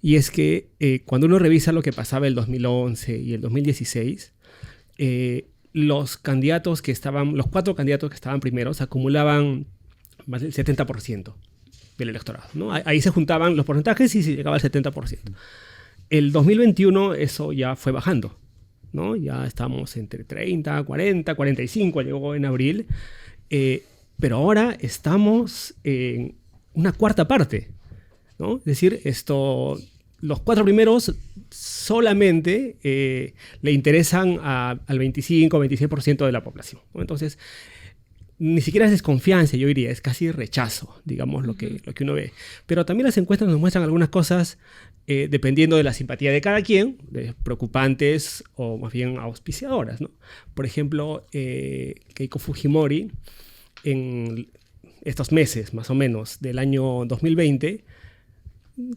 Y es que cuando uno revisa lo que pasaba el 2011 y el 2016, los 4 candidatos que estaban primeros acumulaban más del 70% del electorado, ¿no? Ahí se juntaban los porcentajes y se llegaba al 70%. El 2021 eso ya fue bajando, ¿no? Ya estamos entre 30, 40, 45, llegó en abril. Pero ahora estamos en una cuarta parte, ¿no? Es decir, los 4 primeros solamente le interesan al 25-26% de la población, ¿no? Entonces, ni siquiera es desconfianza, yo diría, es casi rechazo, digamos, lo que uno ve. Pero también las encuestas nos muestran algunas cosas, dependiendo de la simpatía de cada quien, preocupantes o más bien auspiciadoras, ¿no? Por ejemplo, Keiko Fujimori, en estos meses, más o menos, del año 2020,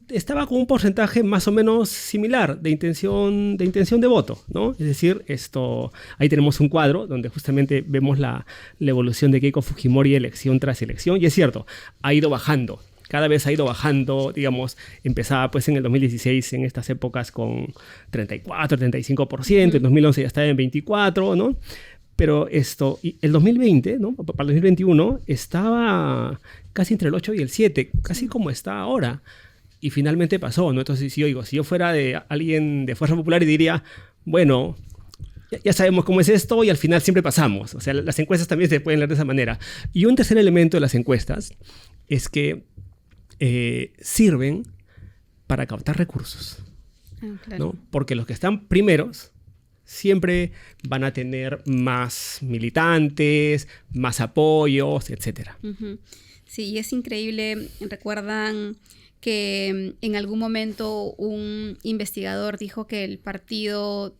estaba con un porcentaje más o menos similar de intención de voto, ¿no? Es decir, ahí tenemos un cuadro donde justamente vemos la evolución de Keiko Fujimori elección tras elección, y es cierto, ha ido bajando, cada vez ha ido bajando, digamos, empezaba pues en el 2016 en estas épocas con 34, 35%, en 2011 ya estaba en 24%, ¿no? Pero y el 2020, ¿no? Para el 2021 estaba casi entre el 8 y el 7, casi como está ahora. Y finalmente pasó, ¿no? Entonces, si yo fuera de alguien de Fuerza Popular y diría, bueno, ya sabemos cómo es esto y al final siempre pasamos. O sea, las encuestas también se pueden leer de esa manera. Y un tercer elemento de las encuestas es que sirven para captar recursos, claro, ¿no? Porque los que están primeros siempre van a tener más militantes, más apoyos, etc. Sí, es increíble. Recuerdan que en algún momento un investigador dijo que el partido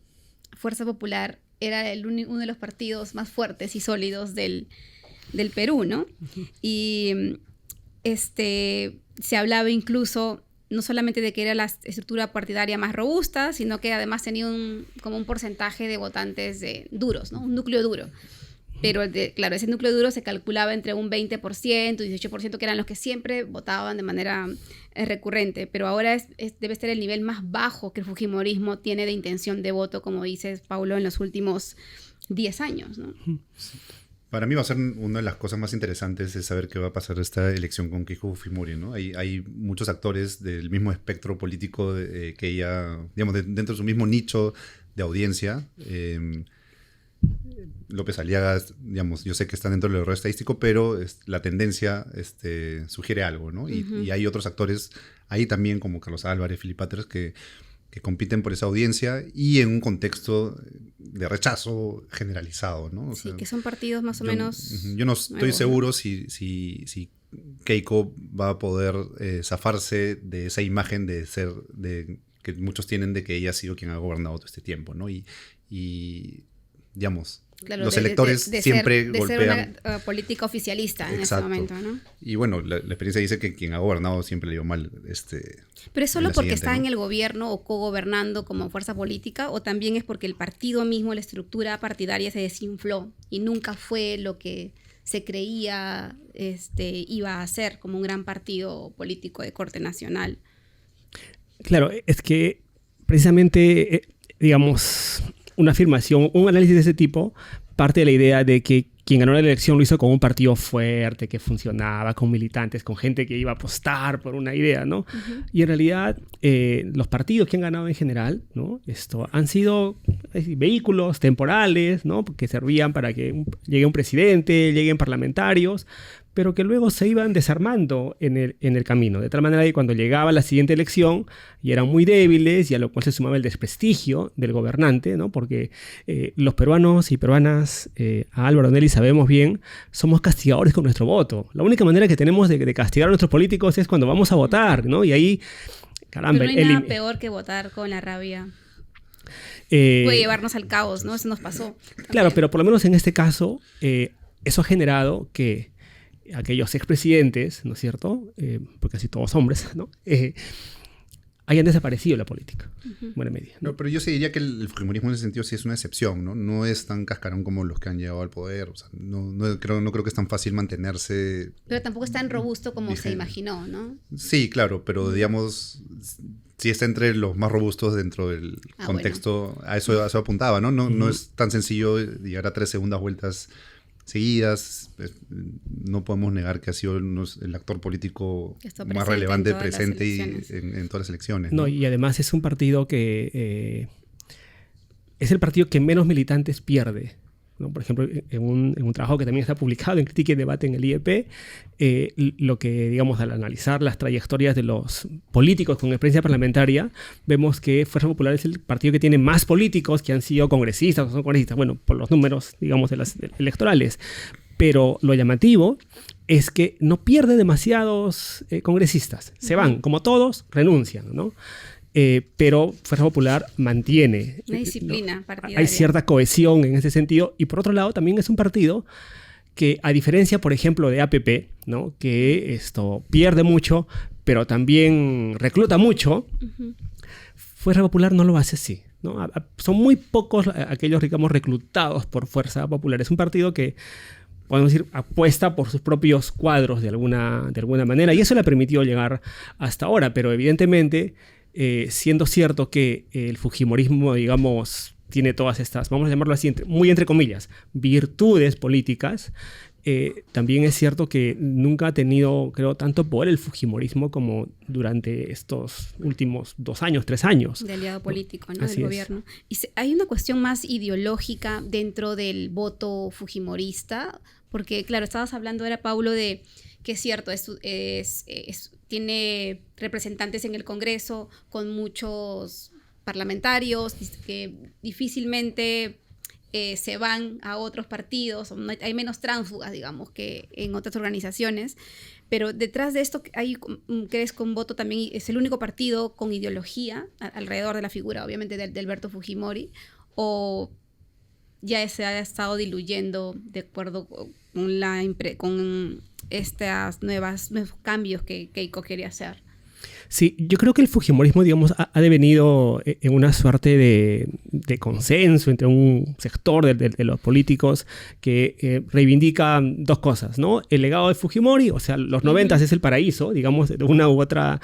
Fuerza Popular era uno de los partidos más fuertes y sólidos del Perú, ¿no? Y se hablaba incluso no solamente de que era la estructura partidaria más robusta, sino que además tenía como un porcentaje de votantes duros, ¿no? Un núcleo duro. Pero, claro, ese núcleo duro se calculaba entre un 20% y 18%, que eran los que siempre votaban de manera recurrente. Pero ahora debe ser el nivel más bajo que el fujimorismo tiene de intención de voto, como dices, Paulo, en los últimos 10 años, ¿no? Para mí va a ser una de las cosas más interesantes es saber qué va a pasar esta elección con Keiko Fujimori, ¿no? Hay muchos actores del mismo espectro político que ella, digamos, dentro de su mismo nicho de audiencia. López Aliaga, digamos, yo sé que está dentro del error estadístico, pero la tendencia sugiere algo, ¿no? Y hay otros actores ahí también, como Carlos Álvarez, Philip Paters, que compiten por esa audiencia y en un contexto de rechazo generalizado, ¿no? O sea, que son partidos más o menos yo no estoy nuevos, seguro, ¿no? si Keiko va a poder zafarse de esa imagen de que muchos tienen de que ella ha sido quien ha gobernado todo este tiempo, ¿no? Y digamos, claro, los electores siempre golpean. De ser una política oficialista en ese momento, ¿no? Y bueno, la experiencia dice que quien ha gobernado siempre le dio mal. ¿Pero es solo porque está ¿no? en el gobierno o cogobernando como fuerza política, o también es porque el partido mismo, la estructura partidaria se desinfló y nunca fue lo que se creía iba a ser como un gran partido político de corte nacional? Claro, es que precisamente, digamos, una afirmación, un análisis de ese tipo parte de la idea de que quien ganó la elección lo hizo con un partido fuerte, que funcionaba, con militantes, con gente que iba a apostar por una idea, ¿no? Uh-huh. Y en realidad los partidos que han ganado en general, ¿no? Han sido vehículos temporales, ¿no? Que servían para que llegue un presidente, lleguen parlamentarios, pero que luego se iban desarmando en el camino, de tal manera que cuando llegaba la siguiente elección y eran muy débiles, y a lo cual se sumaba el desprestigio del gobernante, ¿no? Porque los peruanos y peruanas, a Álvaro Nelly sabemos bien, somos castigadores con nuestro voto. La única manera que tenemos de castigar a nuestros políticos es cuando vamos a votar, ¿no? Y ahí, caramba... Pero no hay nada peor que votar con la rabia. Puede llevarnos al caos, ¿no? Eso nos pasó. Claro, pero por lo menos en este caso, eso ha generado que aquellos expresidentes, ¿no es cierto? Porque casi todos hombres, ¿no? Hayan desaparecido la política, buena medida, ¿no? No, pero yo sí diría que el fujimorismo en ese sentido sí es una excepción, ¿no? No es tan cascarón como los que han llegado al poder, o sea, no creo que es tan fácil mantenerse... Pero tampoco es tan robusto como se imaginó, ¿no? Sí, claro, pero digamos, sí está entre los más robustos dentro del contexto, bueno. A eso apuntaba, ¿no? No es tan sencillo llegar a 3 segundas vueltas seguidas. No podemos negar que ha sido el actor político más relevante presente en todas las elecciones. No, y además es un partido que es el partido que menos militantes pierde, ¿no? Por ejemplo, en un trabajo que también está publicado en Crítica y Debate en el IEP, lo que, digamos, al analizar las trayectorias de los políticos con experiencia parlamentaria, vemos que Fuerza Popular es el partido que tiene más políticos que han sido congresistas o son congresistas, bueno, por los números, digamos, de las electorales. Pero lo llamativo es que no pierde demasiados congresistas. Se van, como todos, renuncian, ¿no? Pero Fuerza Popular mantiene una disciplina partidaria. Hay cierta cohesión en ese sentido, y por otro lado también es un partido que, a diferencia, por ejemplo, de APP, ¿no? Que pierde mucho, pero también recluta mucho. Fuerza Popular no lo hace así, ¿no? Son muy pocos aquellos, digamos, reclutados por Fuerza Popular. Es un partido que, podemos decir, apuesta por sus propios cuadros de alguna manera, y eso le ha permitido llegar hasta ahora, pero evidentemente... siendo cierto que el fujimorismo, digamos, tiene todas estas, vamos a llamarlo así, muy entre comillas, virtudes políticas, también es cierto que nunca ha tenido, creo, tanto poder el fujimorismo como durante estos últimos 2 años, 3 años. De aliado político, ¿no? Del gobierno. Y hay una cuestión más ideológica dentro del voto fujimorista, porque, claro, estabas hablando, era Paulo, de que es cierto, tiene representantes en el Congreso con muchos parlamentarios que difícilmente se van a otros partidos, hay menos tránsfugas, digamos, que en otras organizaciones, pero detrás de esto crees que un voto también es el único partido con ideología alrededor de la figura, obviamente, de Alberto Fujimori, o ya se ha estado diluyendo de acuerdo con estos nuevos cambios que Keiko quería hacer. Sí, yo creo que el fujimorismo, digamos, ha devenido en una suerte de consenso entre un sector de los políticos que reivindica dos cosas, ¿no? El legado de Fujimori, o sea, los 90s es el paraíso, digamos, de una u otra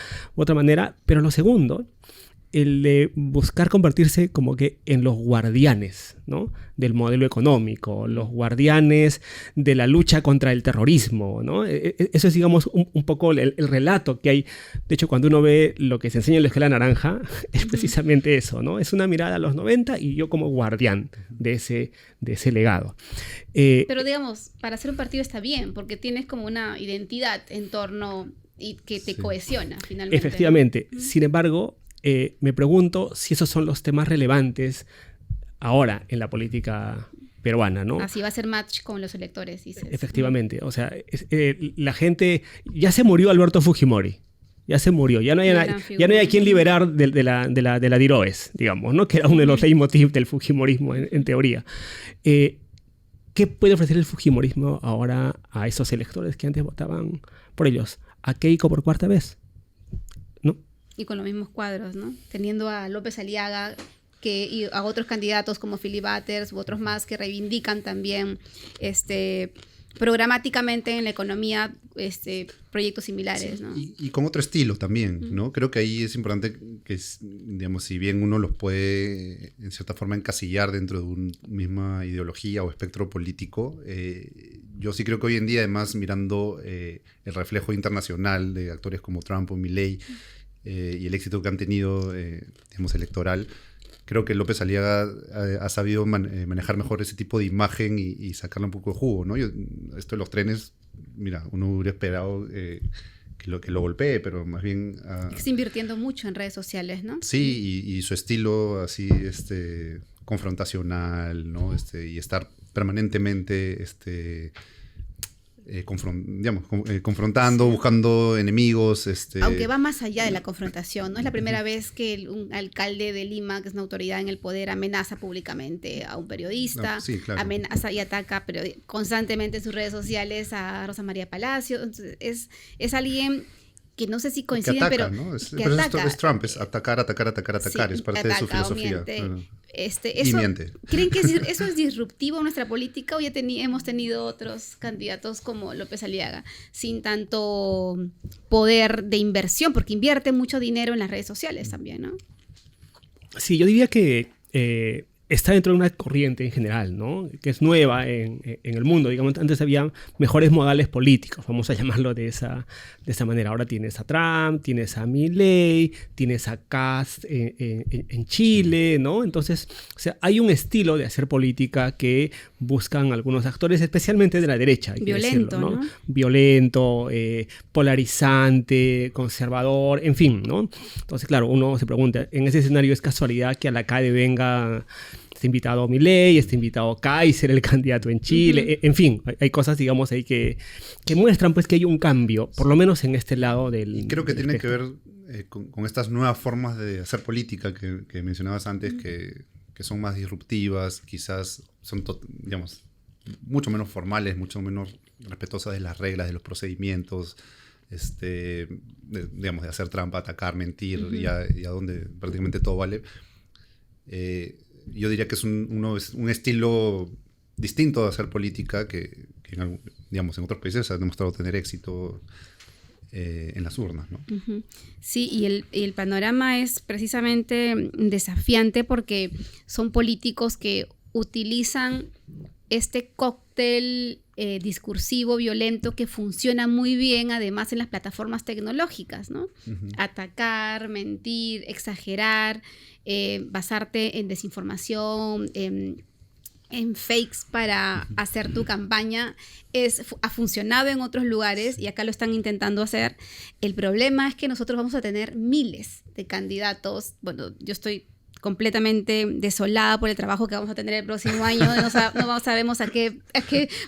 manera, pero lo segundo, el de buscar convertirse como que en los guardianes, ¿no? Del modelo económico, los guardianes de la lucha contra el terrorismo, ¿no? Eso es, digamos, un poco el relato que hay. De hecho, cuando uno ve lo que se enseña en la Escuela Naranja, es precisamente eso, ¿no? Es una mirada a los 90 y yo como guardián de ese legado. Pero digamos, para ser un partido está bien, porque tienes como una identidad en torno y que te cohesiona finalmente. Efectivamente. ¿No? Sin embargo, me pregunto si esos son los temas relevantes ahora en la política peruana, ¿no? Así va a ser match con los electores, dices. Efectivamente. O sea, la gente... Ya se murió Alberto Fujimori. Ya se murió. Ya no hay a quien liberar de la Diroes, digamos, ¿no? Que era uno de los leitmotiv del fujimorismo, en teoría. ¿Qué puede ofrecer el fujimorismo ahora a esos electores que antes votaban por ellos? ¿A Keiko por cuarta vez? ¿No? Y con los mismos cuadros, ¿no? Teniendo a López Aliaga y a otros candidatos como Philip Butters u otros más que reivindican también programáticamente en la economía proyectos similares, ¿no? Y con otro estilo también, ¿no? Creo que ahí es importante que, digamos, si bien uno los puede en cierta forma encasillar dentro de una misma ideología o espectro político, yo sí creo que hoy en día, además, mirando el reflejo internacional de actores como Trump o Milei, y el éxito que han tenido, digamos, electoral, creo que López Aliaga ha sabido manejar mejor ese tipo de imagen y sacarle un poco de jugo, ¿no? Esto de los trenes, mira, uno hubiera esperado que lo golpee, pero más bien... Está invirtiendo mucho en redes sociales, ¿no? Sí, y su estilo así, confrontacional, ¿no? Y estar permanentemente... confrontando, buscando enemigos. Aunque va más allá de la confrontación, no es la primera vez que un alcalde de Lima, que es una autoridad en el poder, amenaza públicamente a un periodista, sí, claro. Amenaza y ataca constantemente en sus redes sociales a Rosa María Palacio. Entonces, es alguien que no sé si coinciden, pero ¿no? que ataca. Es Trump, es atacar, sí, es parte de su filosofía. ¿Creen que eso es disruptivo en nuestra política o ya hemos tenido otros candidatos como López Aliaga sin tanto poder de inversión? Porque invierte mucho dinero en las redes sociales también, ¿no? Sí, yo diría que está dentro de una corriente en general, ¿no? Que es nueva en el mundo. Digamos, antes había mejores modales políticos, vamos a llamarlo de esa manera. Ahora tienes a Trump, tienes a Milei, tienes a Kast en Chile, ¿no? Entonces, o sea, hay un estilo de hacer política que buscan algunos actores, especialmente de la derecha. Violento, decirlo, ¿no? Violento, polarizante, conservador, en fin, ¿no? Entonces, claro, uno se pregunta, en ese escenario es casualidad que a la CADE venga... Está invitado Milei, está invitado Kaiser, el candidato en Chile. En fin, hay cosas, digamos, ahí que muestran pues que hay un cambio, por lo menos en este lado del... Y creo que tiene que ver con estas nuevas formas de hacer política que mencionabas antes, que son más disruptivas, quizás son, digamos, mucho menos formales, mucho menos respetuosas de las reglas, de los procedimientos, digamos, de hacer trampa, atacar, mentir, y a donde prácticamente todo vale. Yo diría que es un estilo distinto de hacer política que digamos, en otros países ha demostrado tener éxito en las urnas, ¿no? Sí, y el panorama es precisamente desafiante porque son políticos que utilizan este cóctel discursivo violento que funciona muy bien además en las plataformas tecnológicas, ¿no? Atacar, mentir, exagerar, basarte en desinformación, en fakes para hacer tu campaña, ha funcionado en otros lugares y acá lo están intentando hacer. El problema es que nosotros vamos a tener miles de candidatos. Bueno, yo estoy completamente desolada por el trabajo que vamos a tener el próximo año, no sabemos a qué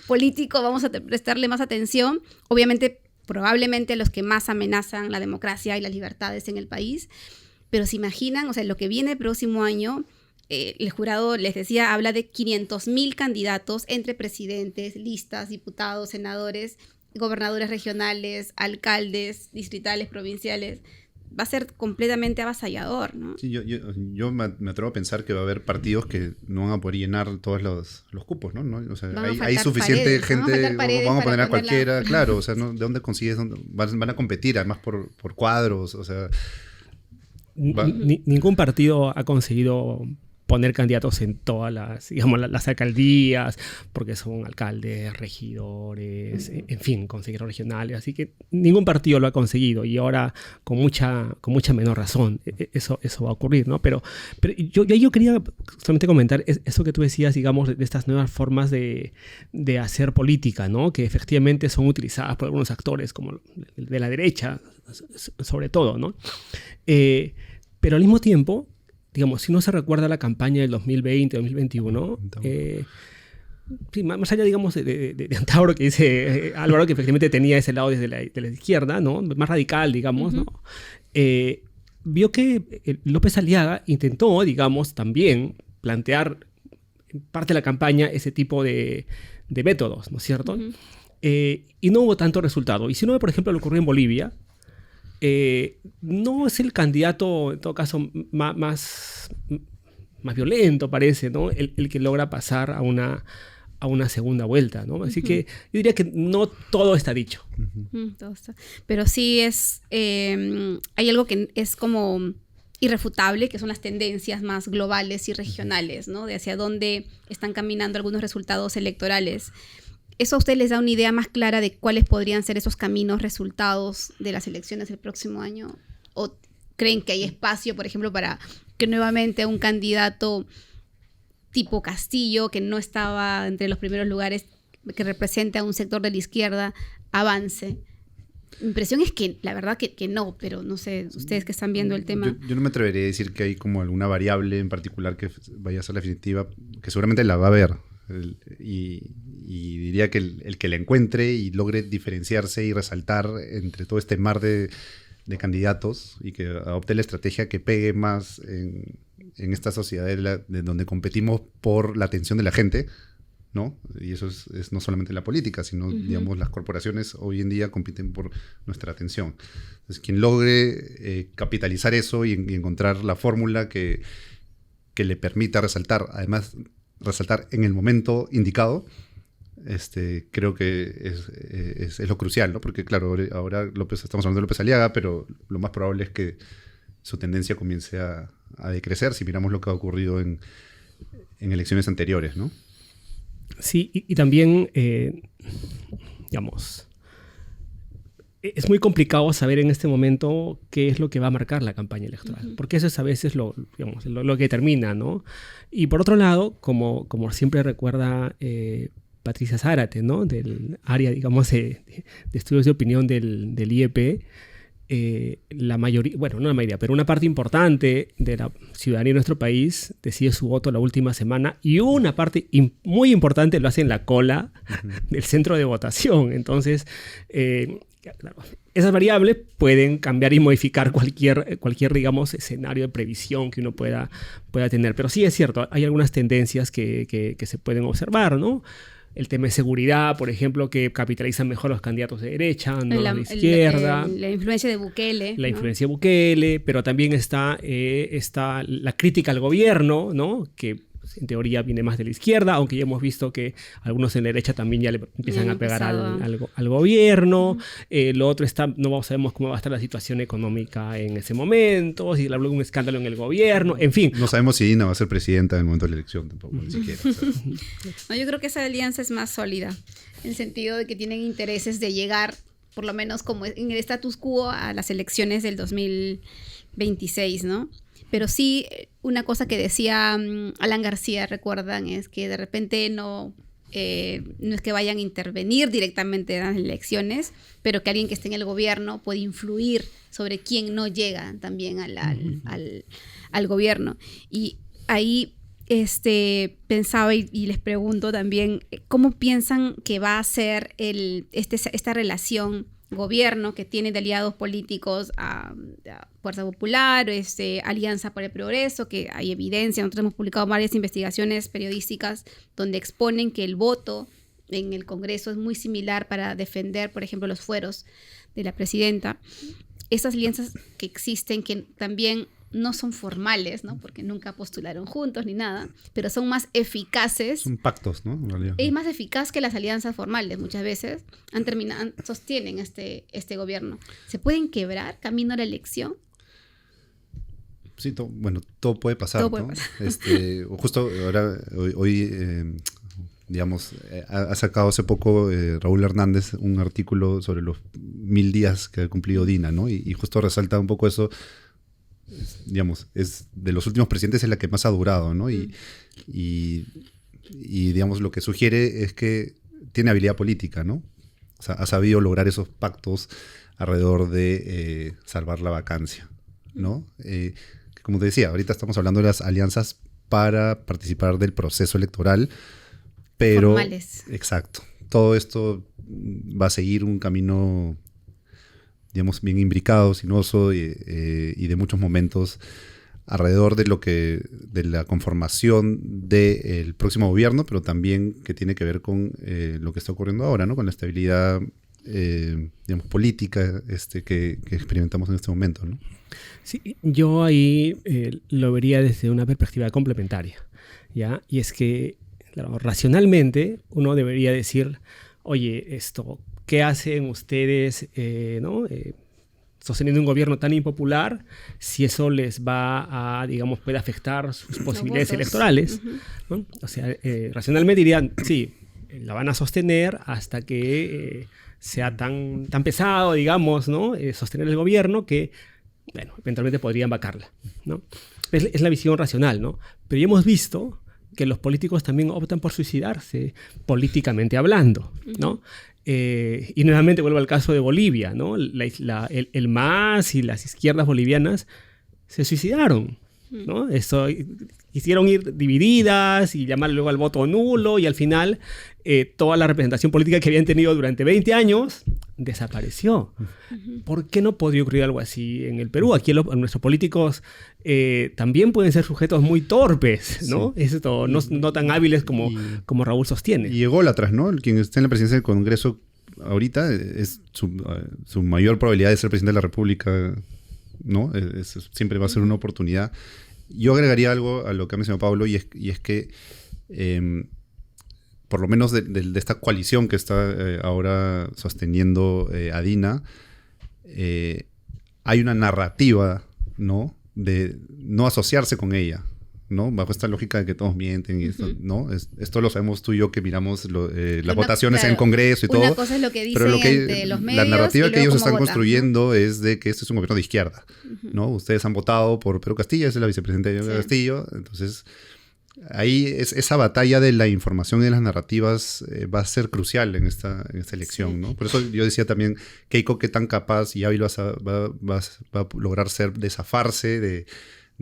político vamos a prestarle más atención. Obviamente, probablemente los que más amenazan la democracia y las libertades en el país, pero se imaginan, o sea, lo que viene el próximo año, el jurado, les decía, habla de 500.000 candidatos entre presidentes, listas, diputados, senadores, gobernadores regionales, alcaldes, distritales, provinciales. Va a ser completamente avasallador, ¿no? Sí, yo me atrevo a pensar que va a haber partidos que no van a poder llenar todos los cupos, ¿no? O sea, hay suficiente paredes, gente, van a poner a cualquiera, ponerla. claro, o sea, ¿no? ¿De dónde consigues? Van a competir, además por cuadros, o sea... Ningún partido ha conseguido poner candidatos en todas las alcaldías, porque son alcaldes, regidores, en fin, consejeros regionales, así que ningún partido lo ha conseguido, y ahora con mucha menor razón eso va a ocurrir, ¿no? Pero yo quería solamente comentar eso que tú decías, digamos, de estas nuevas formas de hacer política, ¿no? Que efectivamente son utilizadas por algunos actores, como de la derecha, sobre todo, ¿no? Pero al mismo tiempo, digamos, si no se recuerda la campaña del 2020, 2021, sí, más allá, digamos, de Antauro, que dice Álvaro, que efectivamente tenía ese lado desde de la izquierda, ¿no? Más radical, digamos, ¿no? Vio que López Aliaga intentó, digamos, también plantear en parte de la campaña ese tipo de métodos, ¿no es cierto? Y no hubo tanto resultado. Y si uno ve, por ejemplo, lo que ocurrió en Bolivia, no es el candidato, en todo caso, más violento, parece, ¿no? El que logra pasar a una segunda vuelta, ¿no? Así que yo diría que no todo está dicho. Todo está. Pero sí hay algo que es como irrefutable, que son las tendencias más globales y regionales, ¿no? De hacia dónde están caminando algunos resultados electorales. ¿Eso a usted les da una idea más clara de cuáles podrían ser esos caminos, resultados de las elecciones del próximo año? ¿O creen que hay espacio, por ejemplo, para que nuevamente un candidato tipo Castillo, que no estaba entre los primeros lugares, que representa a un sector de la izquierda, avance? Mi impresión es que, la verdad, que no, pero no sé, ustedes que están viendo el tema. Yo no me atrevería a decir que hay como alguna variable en particular que vaya a ser la definitiva, que seguramente la va a haber. Y diría que el que la encuentre y logre diferenciarse y resaltar entre todo este mar de candidatos y que adopte la estrategia que pegue más en esta sociedad de donde competimos por la atención de la gente, ¿no? Y eso es no solamente la política, sino, digamos, las corporaciones hoy en día compiten por nuestra atención. Entonces, quien logre capitalizar eso y encontrar la fórmula que le permita resaltar, además resaltar en el momento indicado, creo que es lo crucial, ¿no? Porque claro, ahora estamos hablando de López Aliaga, pero lo más probable es que su tendencia comience a decrecer si miramos lo que ha ocurrido en elecciones anteriores, ¿no? Sí, y también, digamos, es muy complicado saber en este momento qué es lo que va a marcar la campaña electoral, porque eso es a veces lo que determina, ¿no? Y por otro lado, como siempre recuerda Patricia Zárate, ¿no? Del área, digamos, de estudios de opinión del IEP, la mayoría, bueno, no la mayoría, pero una parte importante de la ciudadanía de nuestro país decide su voto la última semana, y una parte muy importante lo hace en la cola del centro de votación. Entonces, claro, esas variables pueden cambiar y modificar cualquier, digamos, escenario de previsión que uno pueda tener. Pero sí es cierto, hay algunas tendencias que se pueden observar, ¿no? El tema de seguridad, por ejemplo, que capitalizan mejor los candidatos de derecha, no los de izquierda. La influencia de Bukele. La influencia de Bukele, pero también está la crítica al gobierno, ¿no? Que en teoría viene más de la izquierda, aunque ya hemos visto que algunos en la derecha también ya le empiezan a pegar al gobierno. Lo otro no sabemos cómo va a estar la situación económica en ese momento, si habrá un escándalo en el gobierno, en fin. No sabemos si Dina va a ser presidenta en el momento de la elección tampoco, ni siquiera. No, yo creo que esa alianza es más sólida, en el sentido de que tienen intereses de llegar, por lo menos como en el status quo, a las elecciones del 2026, ¿no? Pero sí, una cosa que decía Alan García, recuerdan, es que de repente no no es que vayan a intervenir directamente en las elecciones, pero que alguien que esté en el gobierno puede influir sobre quién no llega también al gobierno. Y ahí pensaba y les pregunto también, ¿cómo piensan que va a ser esta relación gobierno que tiene de aliados políticos a Fuerza Popular, Alianza por el Progreso, que hay evidencia? Nosotros hemos publicado varias investigaciones periodísticas donde exponen que el voto en el Congreso es muy similar para defender, por ejemplo, los fueros de la presidenta. Esas alianzas que existen, que también no son formales, ¿no? Porque nunca postularon juntos ni nada, pero son más eficaces. Son pactos, ¿no? En realidad. Es más eficaz que las alianzas formales muchas veces. Sostienen este gobierno. ¿Se pueden quebrar camino a la elección? Sí, todo puede pasar, todo puede ¿no? pasar. Justo ahora, hoy digamos, ha sacado hace poco Raúl Hernández un artículo sobre los 1000 días que ha cumplido Dina, ¿no? Y justo resalta un poco eso. Digamos, es de los últimos presidentes es la que más ha durado, ¿no? Y digamos, lo que sugiere es que tiene habilidad política, ¿no? O sea, ha sabido lograr esos pactos alrededor de salvar la vacancia, ¿no? Como te decía, ahorita estamos hablando de las alianzas para participar del proceso electoral, pero... Formales. Exacto. Todo esto va a seguir un camino, digamos, bien imbricado, sinuoso y de muchos momentos alrededor de la conformación del próximo gobierno, pero también que tiene que ver con lo que está ocurriendo ahora, ¿no? Con la estabilidad, digamos, política que experimentamos en este momento, ¿no? Sí, yo ahí lo vería desde una perspectiva complementaria, ¿ya? Y es que, claro, racionalmente uno debería decir, oye, ¿qué hacen ustedes, ¿no? Sosteniendo un gobierno tan impopular, si eso les va a, digamos, puede afectar sus posibilidades electorales, ¿no? O sea, racionalmente dirían, sí, la van a sostener hasta que sea tan pesado, digamos, ¿no? Sostener el gobierno que, bueno, eventualmente podrían vacarla, ¿no? Es la visión racional, ¿no? Pero ya hemos visto que los políticos también optan por suicidarse, políticamente hablando, ¿no? Y nuevamente vuelvo al caso de Bolivia, ¿no? El MAS y las izquierdas bolivianas se suicidaron, ¿no? Hicieron ir divididas y llamar luego al voto nulo, y al final toda la representación política que habían tenido durante 20 años desapareció. ¿Por qué no podría ocurrir algo así en el Perú? Aquí nuestros políticos también pueden ser sujetos muy torpes, ¿no? Sí. No tan hábiles como Raúl sostiene. Y ególatras, ¿no? Quien está en la presidencia del Congreso ahorita es su mayor probabilidad de ser presidente de la República, ¿no? Siempre va a ser una oportunidad. Yo agregaría algo a lo que ha mencionado Pablo, y es que por lo menos de esta coalición que está ahora sosteniendo a Dina, hay una narrativa, ¿no? De no asociarse con ella, ¿no? Bajo esta lógica de que todos mienten y esto, ¿no? Esto lo sabemos tú y yo, que miramos las votaciones en el Congreso y todo. Una cosa es lo que dicen ante los medios. La narrativa que ellos están votan, construyendo, ¿no? Es de que este es un gobierno de izquierda, ¿no? Ustedes han votado por Pedro Castillo, es la vicepresidenta de Pedro Castillo, entonces ahí esa batalla de la información y de las narrativas va a ser crucial en esta elección, ¿no? Por eso yo decía también, Keiko, qué tan capaz y hábil va a lograr zafarse de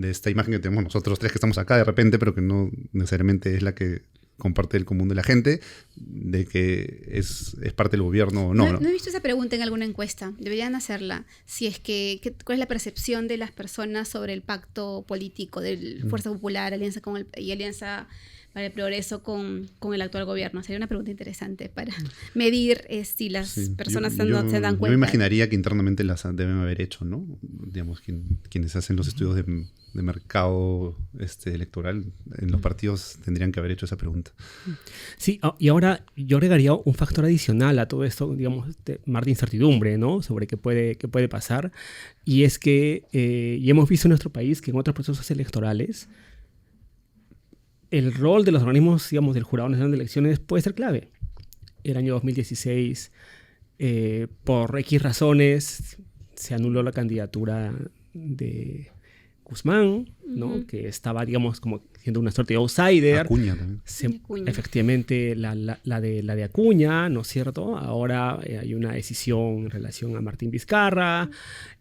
esta imagen que tenemos nosotros tres que estamos acá de repente, pero que no necesariamente es la que comparte el común de la gente, de que es parte del gobierno o no. No he visto esa pregunta en alguna encuesta. Deberían hacerla. Si es ¿cuál es la percepción de las personas sobre el pacto político de Fuerza Popular, Alianza para el Progreso con el actual gobierno? Sería una pregunta interesante para medir si las personas se dan cuenta. Yo me imaginaría que internamente las deben haber hecho, ¿no? Digamos, quienes hacen los estudios de mercado electoral en los partidos tendrían que haber hecho esa pregunta. Sí, y ahora yo agregaría un factor adicional a todo esto, digamos, mar de incertidumbre, ¿no? Sobre qué puede pasar, y es que y hemos visto en nuestro país que en otros procesos electorales el rol de los organismos, digamos, del Jurado Nacional de Elecciones puede ser clave. El año 2016, por X razones, se anuló la candidatura de Guzmán, ¿no? Que estaba, digamos, como siendo una suerte de outsider. Acuña también. Acuña. Efectivamente, la de Acuña, ¿no es cierto? Ahora hay una decisión en relación a Martín Vizcarra.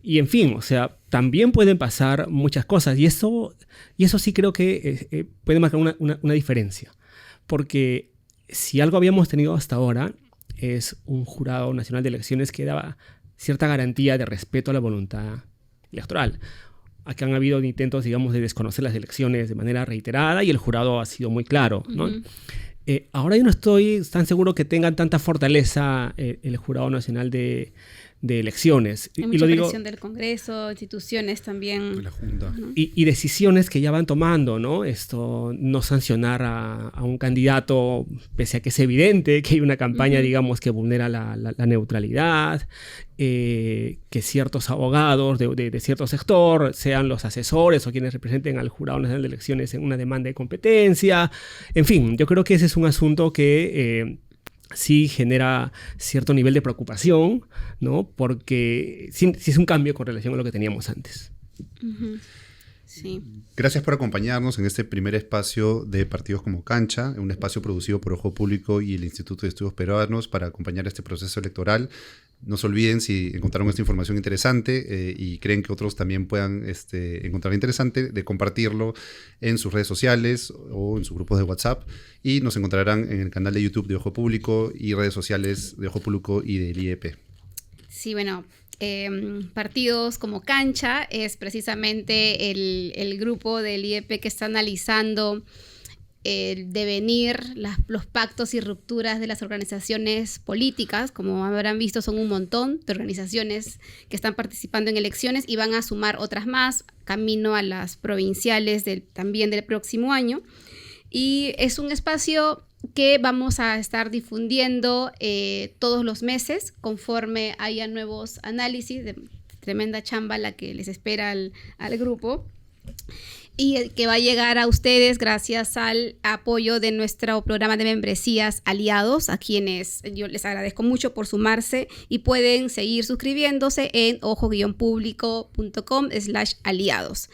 Y en fin, o sea, también pueden pasar muchas cosas. Y eso sí creo que puede marcar una diferencia. Porque si algo habíamos tenido hasta ahora es un jurado nacional de elecciones que daba cierta garantía de respeto a la voluntad electoral. Aquí han habido intentos, digamos, de desconocer las elecciones de manera reiterada y el jurado ha sido muy claro, ¿no? Ahora yo no estoy tan seguro que tengan tanta fortaleza el Jurado Nacional de Elecciones. Hay mucha presión del Congreso, instituciones también. De la Junta. Y decisiones que ya van tomando, ¿no? Esto, no sancionar a un candidato, pese a que es evidente que hay una campaña, digamos, que vulnera la neutralidad, que ciertos abogados de cierto sector sean los asesores o quienes representen al Jurado Nacional de Elecciones en una demanda de competencia. En fin, yo creo que ese es un asunto que sí genera cierto nivel de preocupación, ¿no? Porque sí es un cambio con relación a lo que teníamos antes. Sí. Gracias por acompañarnos en este primer espacio de Partidos como Cancha, un espacio producido por Ojo Público y el Instituto de Estudios Peruanos para acompañar este proceso electoral. No se olviden, si encontraron esta información interesante y creen que otros también puedan encontrar interesante, de compartirlo en sus redes sociales o en sus grupos de WhatsApp. Y nos encontrarán en el canal de YouTube de Ojo Público y redes sociales de Ojo Público y del IEP. Sí, bueno, Partidos como Cancha es precisamente el grupo del IEP que está analizando el devenir, los pactos y rupturas de las organizaciones políticas. Como habrán visto, son un montón de organizaciones que están participando en elecciones y van a sumar otras más camino a las provinciales también del próximo año. Y es un espacio que vamos a estar difundiendo todos los meses conforme haya nuevos análisis. Tremenda chamba la que les espera al grupo. Y que va a llegar a ustedes gracias al apoyo de nuestro programa de membresías aliados, a quienes yo les agradezco mucho por sumarse y pueden seguir suscribiéndose en ojo-publico.com/aliados.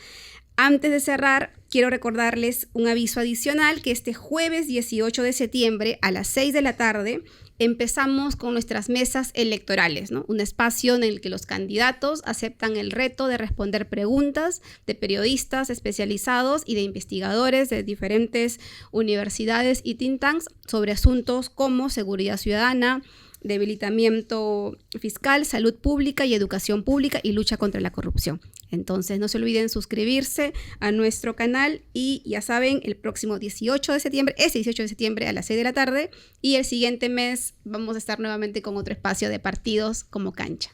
Antes de cerrar, quiero recordarles un aviso adicional que este jueves 18 de septiembre a las 6 de la tarde empezamos con nuestras mesas electorales, ¿no? Un espacio en el que los candidatos aceptan el reto de responder preguntas de periodistas especializados y de investigadores de diferentes universidades y think tanks sobre asuntos como seguridad ciudadana, debilitamiento fiscal, salud pública y educación pública y lucha contra la corrupción. Entonces no se olviden suscribirse a nuestro canal y ya saben, el próximo 18 de septiembre a las 6 de la tarde y el siguiente mes vamos a estar nuevamente con otro espacio de Partidos como Cancha.